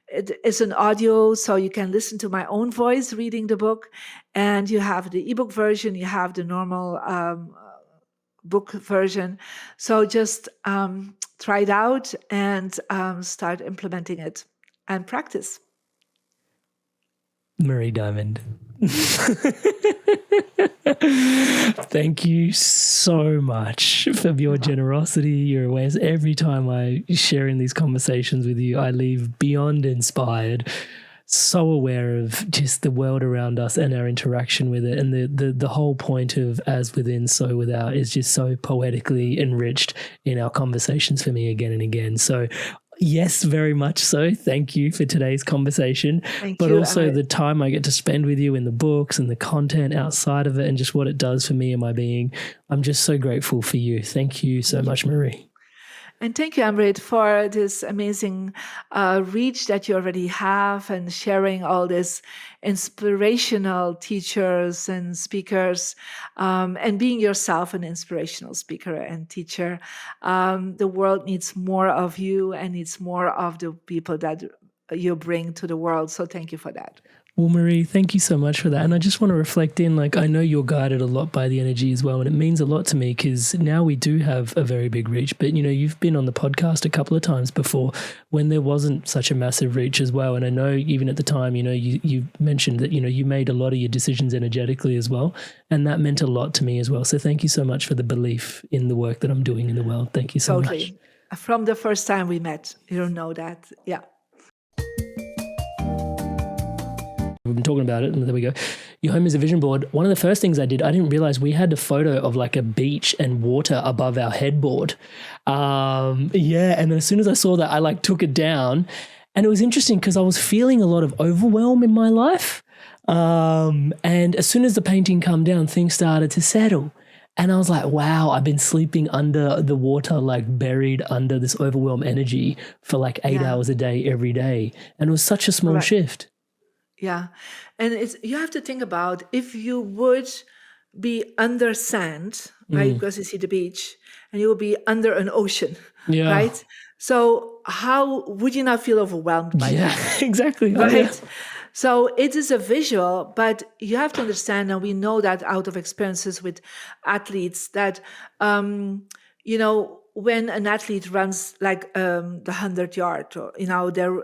it's an audio, so you can listen to my own voice reading the book, and you have the ebook version, you have the normal book version. So just try it out and start implementing it and practice. Marie Diamond. Thank you so much for your generosity, your awareness. Every time I share in these conversations with you, I leave beyond inspired, so aware of just the world around us and our interaction with it. And the whole point of as within, so without is just so poetically enriched in our conversations for me again and again. So yes, very much so. Thank you for today's conversation, but also the time I get to spend with you in the books and the content outside of it and just what it does for me and my being. I'm just so grateful for you. Thank you so much, Marie. And thank you, Amrit, for this amazing reach that you already have and sharing all these inspirational teachers and speakers and being yourself an inspirational speaker and teacher. The world needs more of you and needs more of the people that you bring to the world. So thank you for that. Well, Marie, thank you so much for that. And I just want to reflect in, I know you're guided a lot by the energy as well. And it means a lot to me because now we do have a very big reach. But, you've been on the podcast a couple of times before when there wasn't such a massive reach as well. And I know even at the time, you mentioned that, you made a lot of your decisions energetically as well. And that meant a lot to me as well. So thank you so much for the belief in the work that I'm doing in the world. Thank you so much. From the first time we met, you don't know that. Yeah. We've been talking about it, and there we go. Your home is a vision board. One of the first things I did, I didn't realize we had a photo of a beach and water above our headboard. And then as soon as I saw that, I took it down, and it was interesting because I was feeling a lot of overwhelm in my life. And as soon as the painting came down, things started to settle. And I was like, wow, I've been sleeping under the water, like buried under this overwhelmed energy for like 8 hours a day, every day. And it was such a small shift. Yeah. And you have to think about if you would be under sand, right? Because you see the beach, and you will be under an ocean, right? So how would you not feel overwhelmed by that? Exactly. Right? So it is a visual, but you have to understand, and we know that out of experiences with athletes, that, when an athlete runs like the 100-yard, or,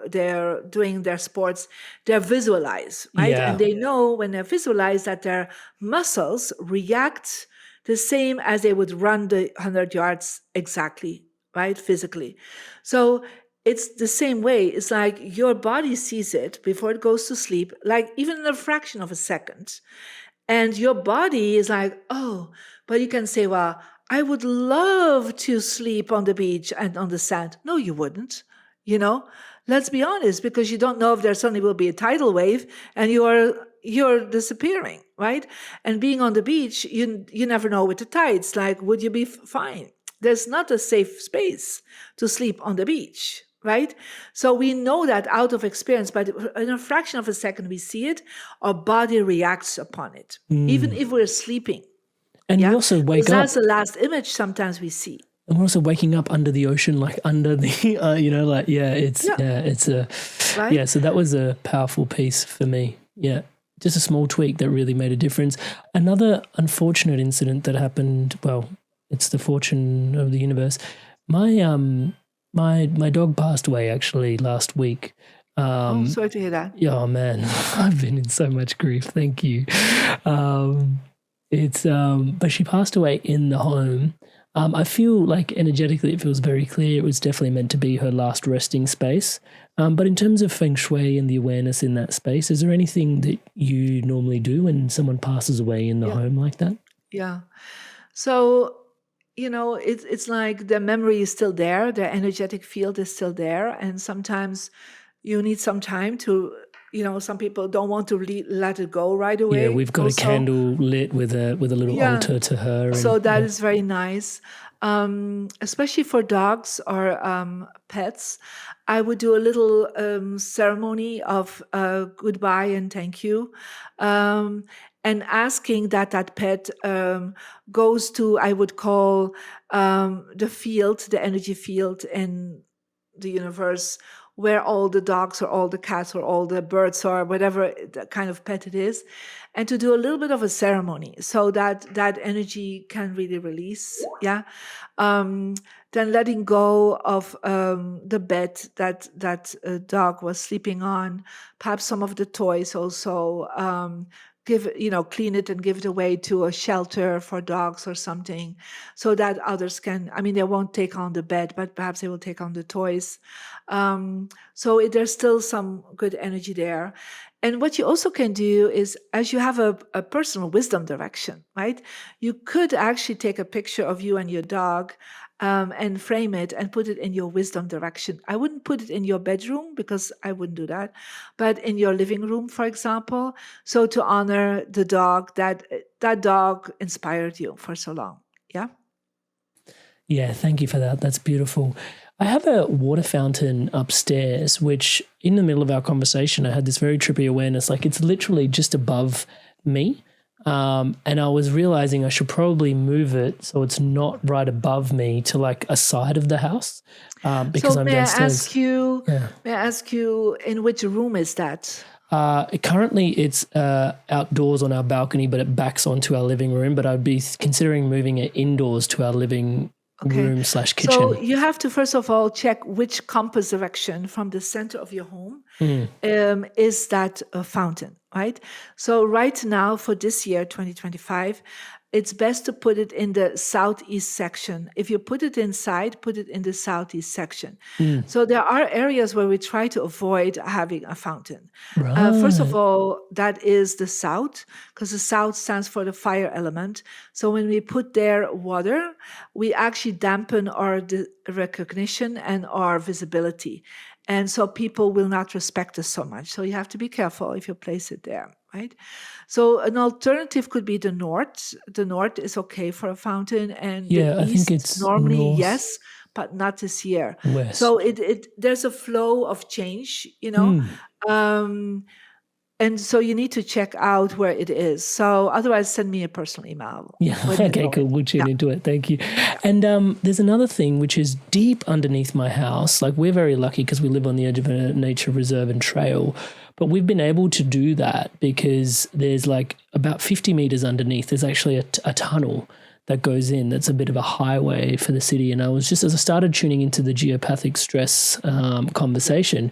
they're doing their sports, they're visualize, right? Yeah. And they know when they visualize that their muscles react the same as they would run the 100 yards exactly, right? Physically. So it's the same way. It's like your body sees it before it goes to sleep, like even in a fraction of a second. And your body is like, oh, but you can say, well, I would love to sleep on the beach and on the sand. No, you wouldn't. Let's be honest, because you don't know if there suddenly will be a tidal wave and you're disappearing, right? And being on the beach, you never know with the tides. Like, would you be fine? There's not a safe space to sleep on the beach, right? So we know that out of experience, but in a fraction of a second we see it, our body reacts upon it, even if we're sleeping. And we also wake up. That's the last image sometimes we see. And we're also waking up under the ocean, like under the, so that was a powerful piece for me. Yeah. Just a small tweak that really made a difference. Another unfortunate incident that happened, well, it's the fortune of the universe. My dog passed away actually last week. Sorry to hear that. Yeah, oh man, I've been in so much grief. Thank you. But she passed away in the home. I feel like energetically it feels very clear. It was definitely meant to be her last resting space. But in terms of Feng Shui and the awareness in that space, is there anything that you normally do when someone passes away in the home like that? Yeah. So, it's like the memory is still there. The energetic field is still there. And sometimes you need some time to, some people don't want to let it go right away. Yeah, we've got a candle lit with a little altar to her. So that is very nice. Especially for dogs or pets, I would do a little ceremony of goodbye and thank you. And asking that pet goes to, I would call the field, the energy field in the universe, where all the dogs or all the cats or all the birds or whatever the kind of pet it is, and to do a little bit of a ceremony so that energy can really release. Yeah. Then letting go of the bed that a dog was sleeping on, perhaps some of the toys also, clean it and give it away to a shelter for dogs or something, so that others can, they won't take on the bed, but perhaps they will take on the toys. So there's still some good energy there. And what you also can do is, as you have a personal wisdom direction, right? You could actually take a picture of you and your dog and frame it and put it in your wisdom direction. I wouldn't put it in your bedroom because I wouldn't do that, but in your living room, for example. So to honor the dog, that dog inspired you for so long. Yeah. Yeah, thank you for that. That's beautiful. I have a water fountain upstairs, which in the middle of our conversation, I had this very trippy awareness, like it's literally just above me. And I was realizing I should probably move it so it's not right above me to like a side of the house because I'm downstairs. May I ask you, in which room is that? Currently it's outdoors on our balcony, but it backs onto our living room. But I'd be considering moving it indoors to our living room/kitchen. So you have to first of all check which compass direction from the center of your home is that fountain, right? So right now for this year, 2025, it's best to put it in the southeast section. If you put it inside, put it in the southeast section. So there are areas where we try to avoid having a fountain. Right. First of all, that is the south, because the south stands for the fire element. So when we put there water, we actually dampen our recognition and our visibility. And so people will not respect us so much. So you have to be careful if you place it there, right? So an alternative could be the north. The north is okay for a fountain, and the Yeah, I think east it's normally north yes, but not this year. So west. it there's a flow of change, you know. Um, and so you need to check out where it is. So otherwise, send me a personal email Yeah. when you Okay, know cool. it. We'll tune Yeah. into it. Thank you. And there's another thing which is deep underneath my house. Like, we're very lucky because we live on the edge of a nature reserve and trail. But we've been able to do that because there's like about 50 meters underneath, there's actually a tunnel that goes in. That's a bit of a highway for the city. And I was just, as I started tuning into the geopathic stress conversation,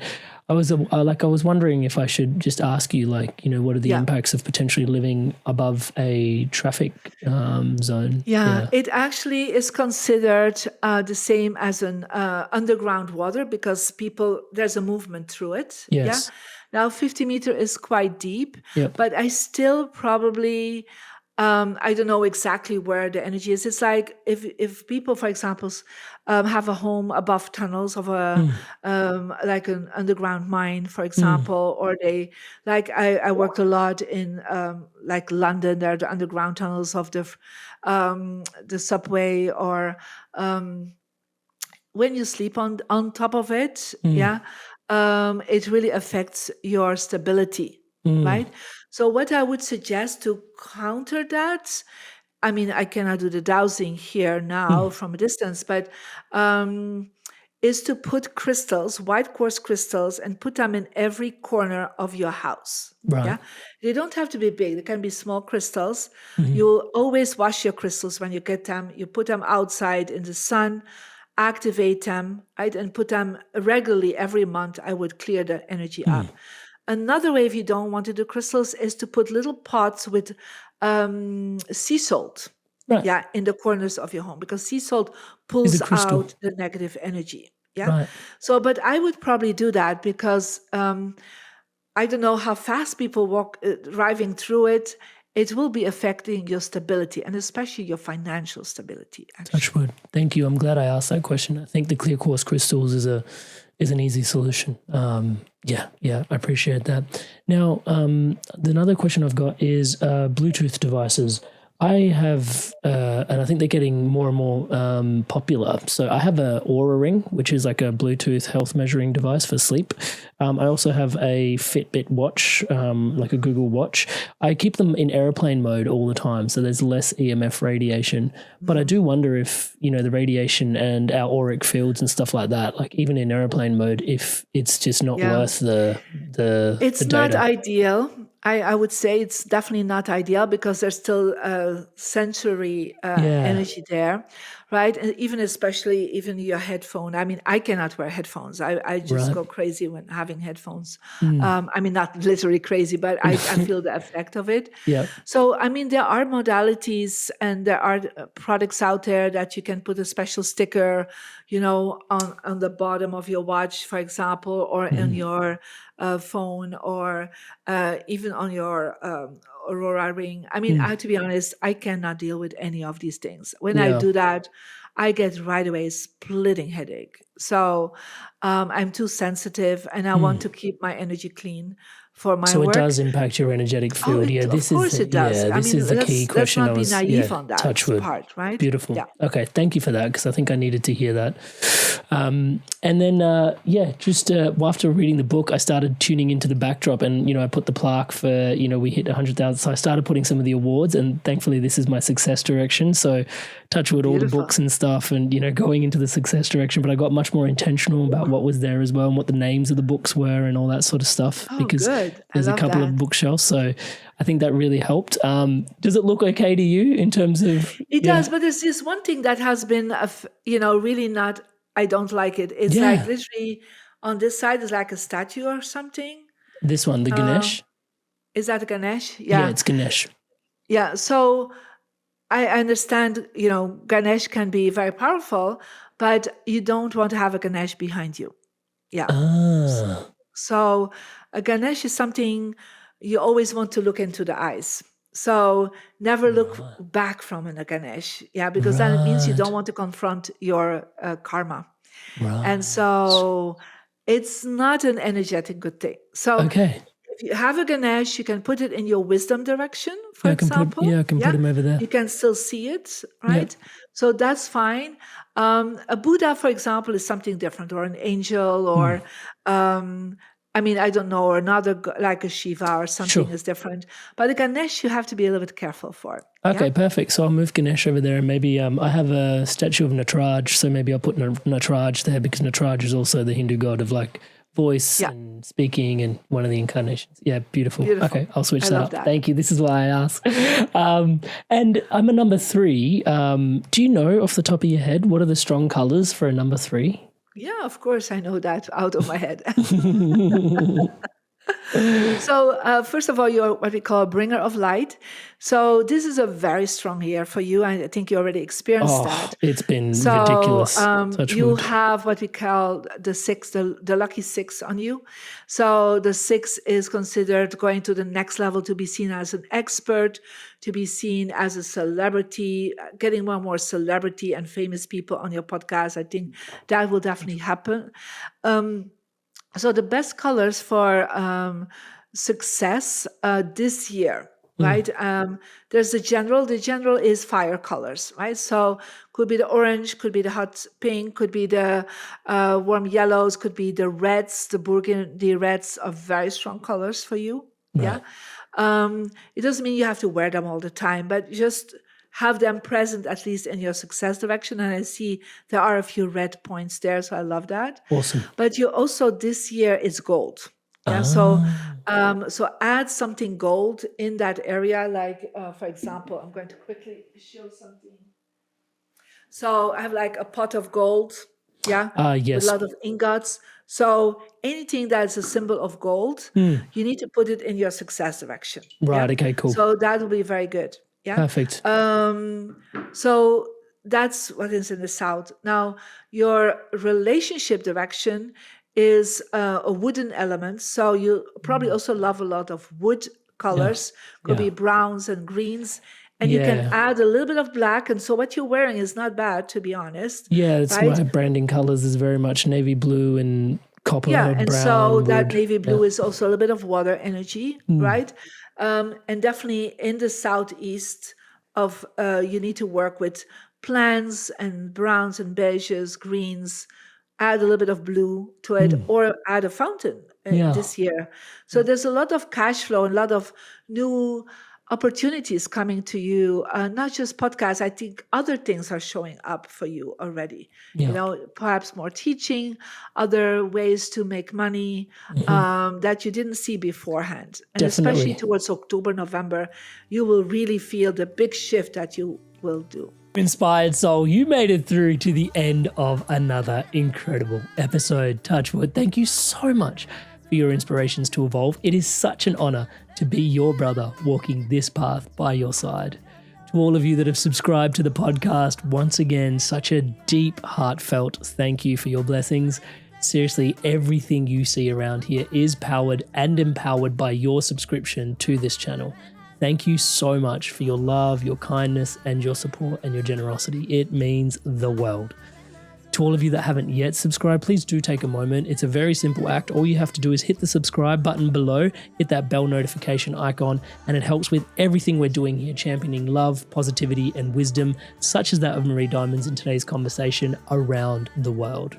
I was wondering if I should just ask you, like, you know, what are the impacts of potentially living above a traffic zone? Yeah, it actually is considered the same as an underground water because there's a movement through it. Yes. Yeah. Now, 50 meter is quite deep, Yep. but I still probably, I don't know exactly where the energy is. It's like if people, for example, have a home above tunnels of like an underground mine, for example, or they, like I worked a lot in like London, there are the underground tunnels of the subway, or when you sleep on top of it, it really affects your stability, right? So what I would suggest to counter that, I mean, I cannot do the dowsing here now from a distance, but is to put crystals, white quartz crystals, and put them in every corner of your house. Right. Yeah, they don't have to be big. They can be small crystals. You always wash your crystals when you get them. You put them outside in the sun, activate them, right, and put them regularly every month. I would clear the energy up. Another way, if you don't want to do crystals, is to put little pots with sea salt. Right. Yeah, in the corners of your home, because sea salt pulls out the negative energy. Yeah. Right. So, but I would probably do that because I don't know how fast people walk driving through it. It will be affecting your stability and especially your financial stability. Actually. Touch wood. Thank you. I'm glad I asked that question. I think the clear quartz crystals is an easy solution. Yeah, I appreciate that. Now, another question I've got is Bluetooth devices. I have, and I think they're getting more and more popular. So I have a Oura Ring, which is like a Bluetooth health measuring device for sleep. I also have a Fitbit watch, like a Google Watch. I keep them in airplane mode all the time, so there's less EMF radiation. But I do wonder if, you know, the radiation and our auric fields and stuff like that, like even in airplane mode, if it's just not worth the It's not ideal. I would say it's definitely not ideal because there's still sensory energy there, right? And even your headphone. I mean, I cannot wear headphones. I just go crazy when having headphones. I mean, not literally crazy, but I feel the effect of it. Yeah. So, I mean, there are modalities and there are products out there that you can put a special sticker, you know, on the bottom of your watch, for example, or in your phone, or even on your Aurora Ring. I mean, to be honest, I cannot deal with any of these things. When I do that, I get right away a splitting headache. So I'm too sensitive, and I want to keep my energy clean for my work. So it does impact your energetic field. Of course it does. This is the key question. Let's not be naive on that touch wood. part, right? Beautiful. Yeah. Okay, thank you for that, because I think I needed to hear that. And then, just after reading the book, I started tuning into the backdrop, and, you know, I put the plaque for, you know, we hit 100,000. So I started putting some of the awards, and thankfully this is my success direction. So touch wood, all the books and stuff, and, you know, going into the success direction, but I got much more intentional about what was there as well and what the names of the books were and all that sort of stuff. Because there's a couple of bookshelves. So I think that really helped. Does it look okay to you in terms of... It does, but there's this one thing that has been, really not... I don't like it. It's like literally on this side is like a statue or something. This one, the Ganesh? Is that Ganesh? Yeah, it's Ganesh. Yeah, so I understand, you know, Ganesh can be very powerful, but you don't want to have a Ganesh behind you. Yeah. So a Ganesh is something you always want to look into the eyes. So never look back from a Ganesh, because then it means you don't want to confront your karma. Right. And so it's not an energetic good thing. So if if you have a Ganesh, you can put it in your wisdom direction, for example. I can put him over there. You can still see it, right? So that's fine. A Buddha, for example, is something different, or an angel, or I don't know, or another like a Shiva or something is different. But a Ganesh, you have to be a little bit careful for. Okay, perfect. So I'll move Ganesh over there, and maybe I have a statue of Nataraj, so maybe I'll put Nataraj there, because Nataraj is also the Hindu god of like voice and speaking, and one of the incarnations. Yeah, beautiful. Okay, I'll switch that up. Thank you. This is why I asked. And I'm a number 3. Do you know off the top of your head what are the strong colors for a number 3? Yeah, of course, I know that out of my head. So first of all, you're what we call a bringer of light. So this is a very strong year for you. I think you already experienced that. It's been ridiculous. You have what we call the 6, the lucky 6 on you. So the 6 is considered going to the next level, to be seen as an expert, to be seen as a celebrity, getting more celebrity and famous people on your podcast. I think that will definitely happen. So the best colors for success this year, right? There's the general. The general is fire colors, right? So could be the orange, could be the hot pink, could be the warm yellows, could be the reds. The burgundy reds are very strong colors for you. Right. Yeah. It doesn't mean you have to wear them all the time, but just have them present at least in your success direction. And I see there are a few red points there, so I love that. Awesome. But you also, this year is gold. Yeah. So add something gold in that area. Like, for example, I'm going to quickly show something. So I have like a pot of gold. Yeah. Yes. With a lot of ingots. So anything that's a symbol of gold, you need to put it in your success direction. Right. Yeah? Okay, cool. So that will be very good. Yeah. Perfect. So that's what is in the south. Now, your relationship direction is a wooden element. So you probably also love a lot of wood colors. Could be browns and greens. And you can add a little bit of black. And so what you're wearing is not bad, to be honest. Yeah, it's my branding colors is very much navy blue and copper. Yeah, and brown, so wood. that navy blue is also a little bit of water energy, right? And definitely in the southeast of, you need to work with plants and browns and beiges, greens, add a little bit of blue to it, or add a fountain this year. So there's a lot of cash flow and a lot of new opportunities coming to you, not just podcasts. I think other things are showing up for you already. You know, perhaps more teaching, other ways to make money that you didn't see beforehand. And especially towards October, November, you will really feel the big shift that you will do. Inspired soul, you made it through to the end of another incredible episode. Touchwood, thank you so much for your inspirations to evolve. It is such an honor to be your brother walking this path by your side. To all of you that have subscribed to the podcast, once again, such a deep, heartfelt thank you for your blessings. Seriously, everything you see around here is powered and empowered by your subscription to this channel. Thank you so much for your love, your kindness, and your support and your generosity. It means the world. To all of you that haven't yet subscribed, please do take a moment. It's a very simple act. All you have to do is hit the subscribe button below, hit that bell notification icon, and it helps with everything we're doing here, championing love, positivity, and wisdom, such as that of Marie Diamond's in today's conversation around the world.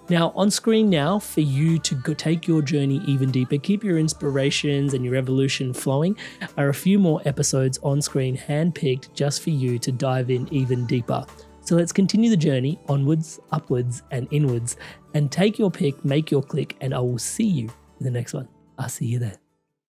Now, on screen now, for you to take your journey even deeper, keep your inspirations and your evolution flowing, are a few more episodes on screen handpicked just for you to dive in even deeper. So let's continue the journey onwards, upwards, and inwards, and take your pick, make your click, and I will see you in the next one. I'll see you there.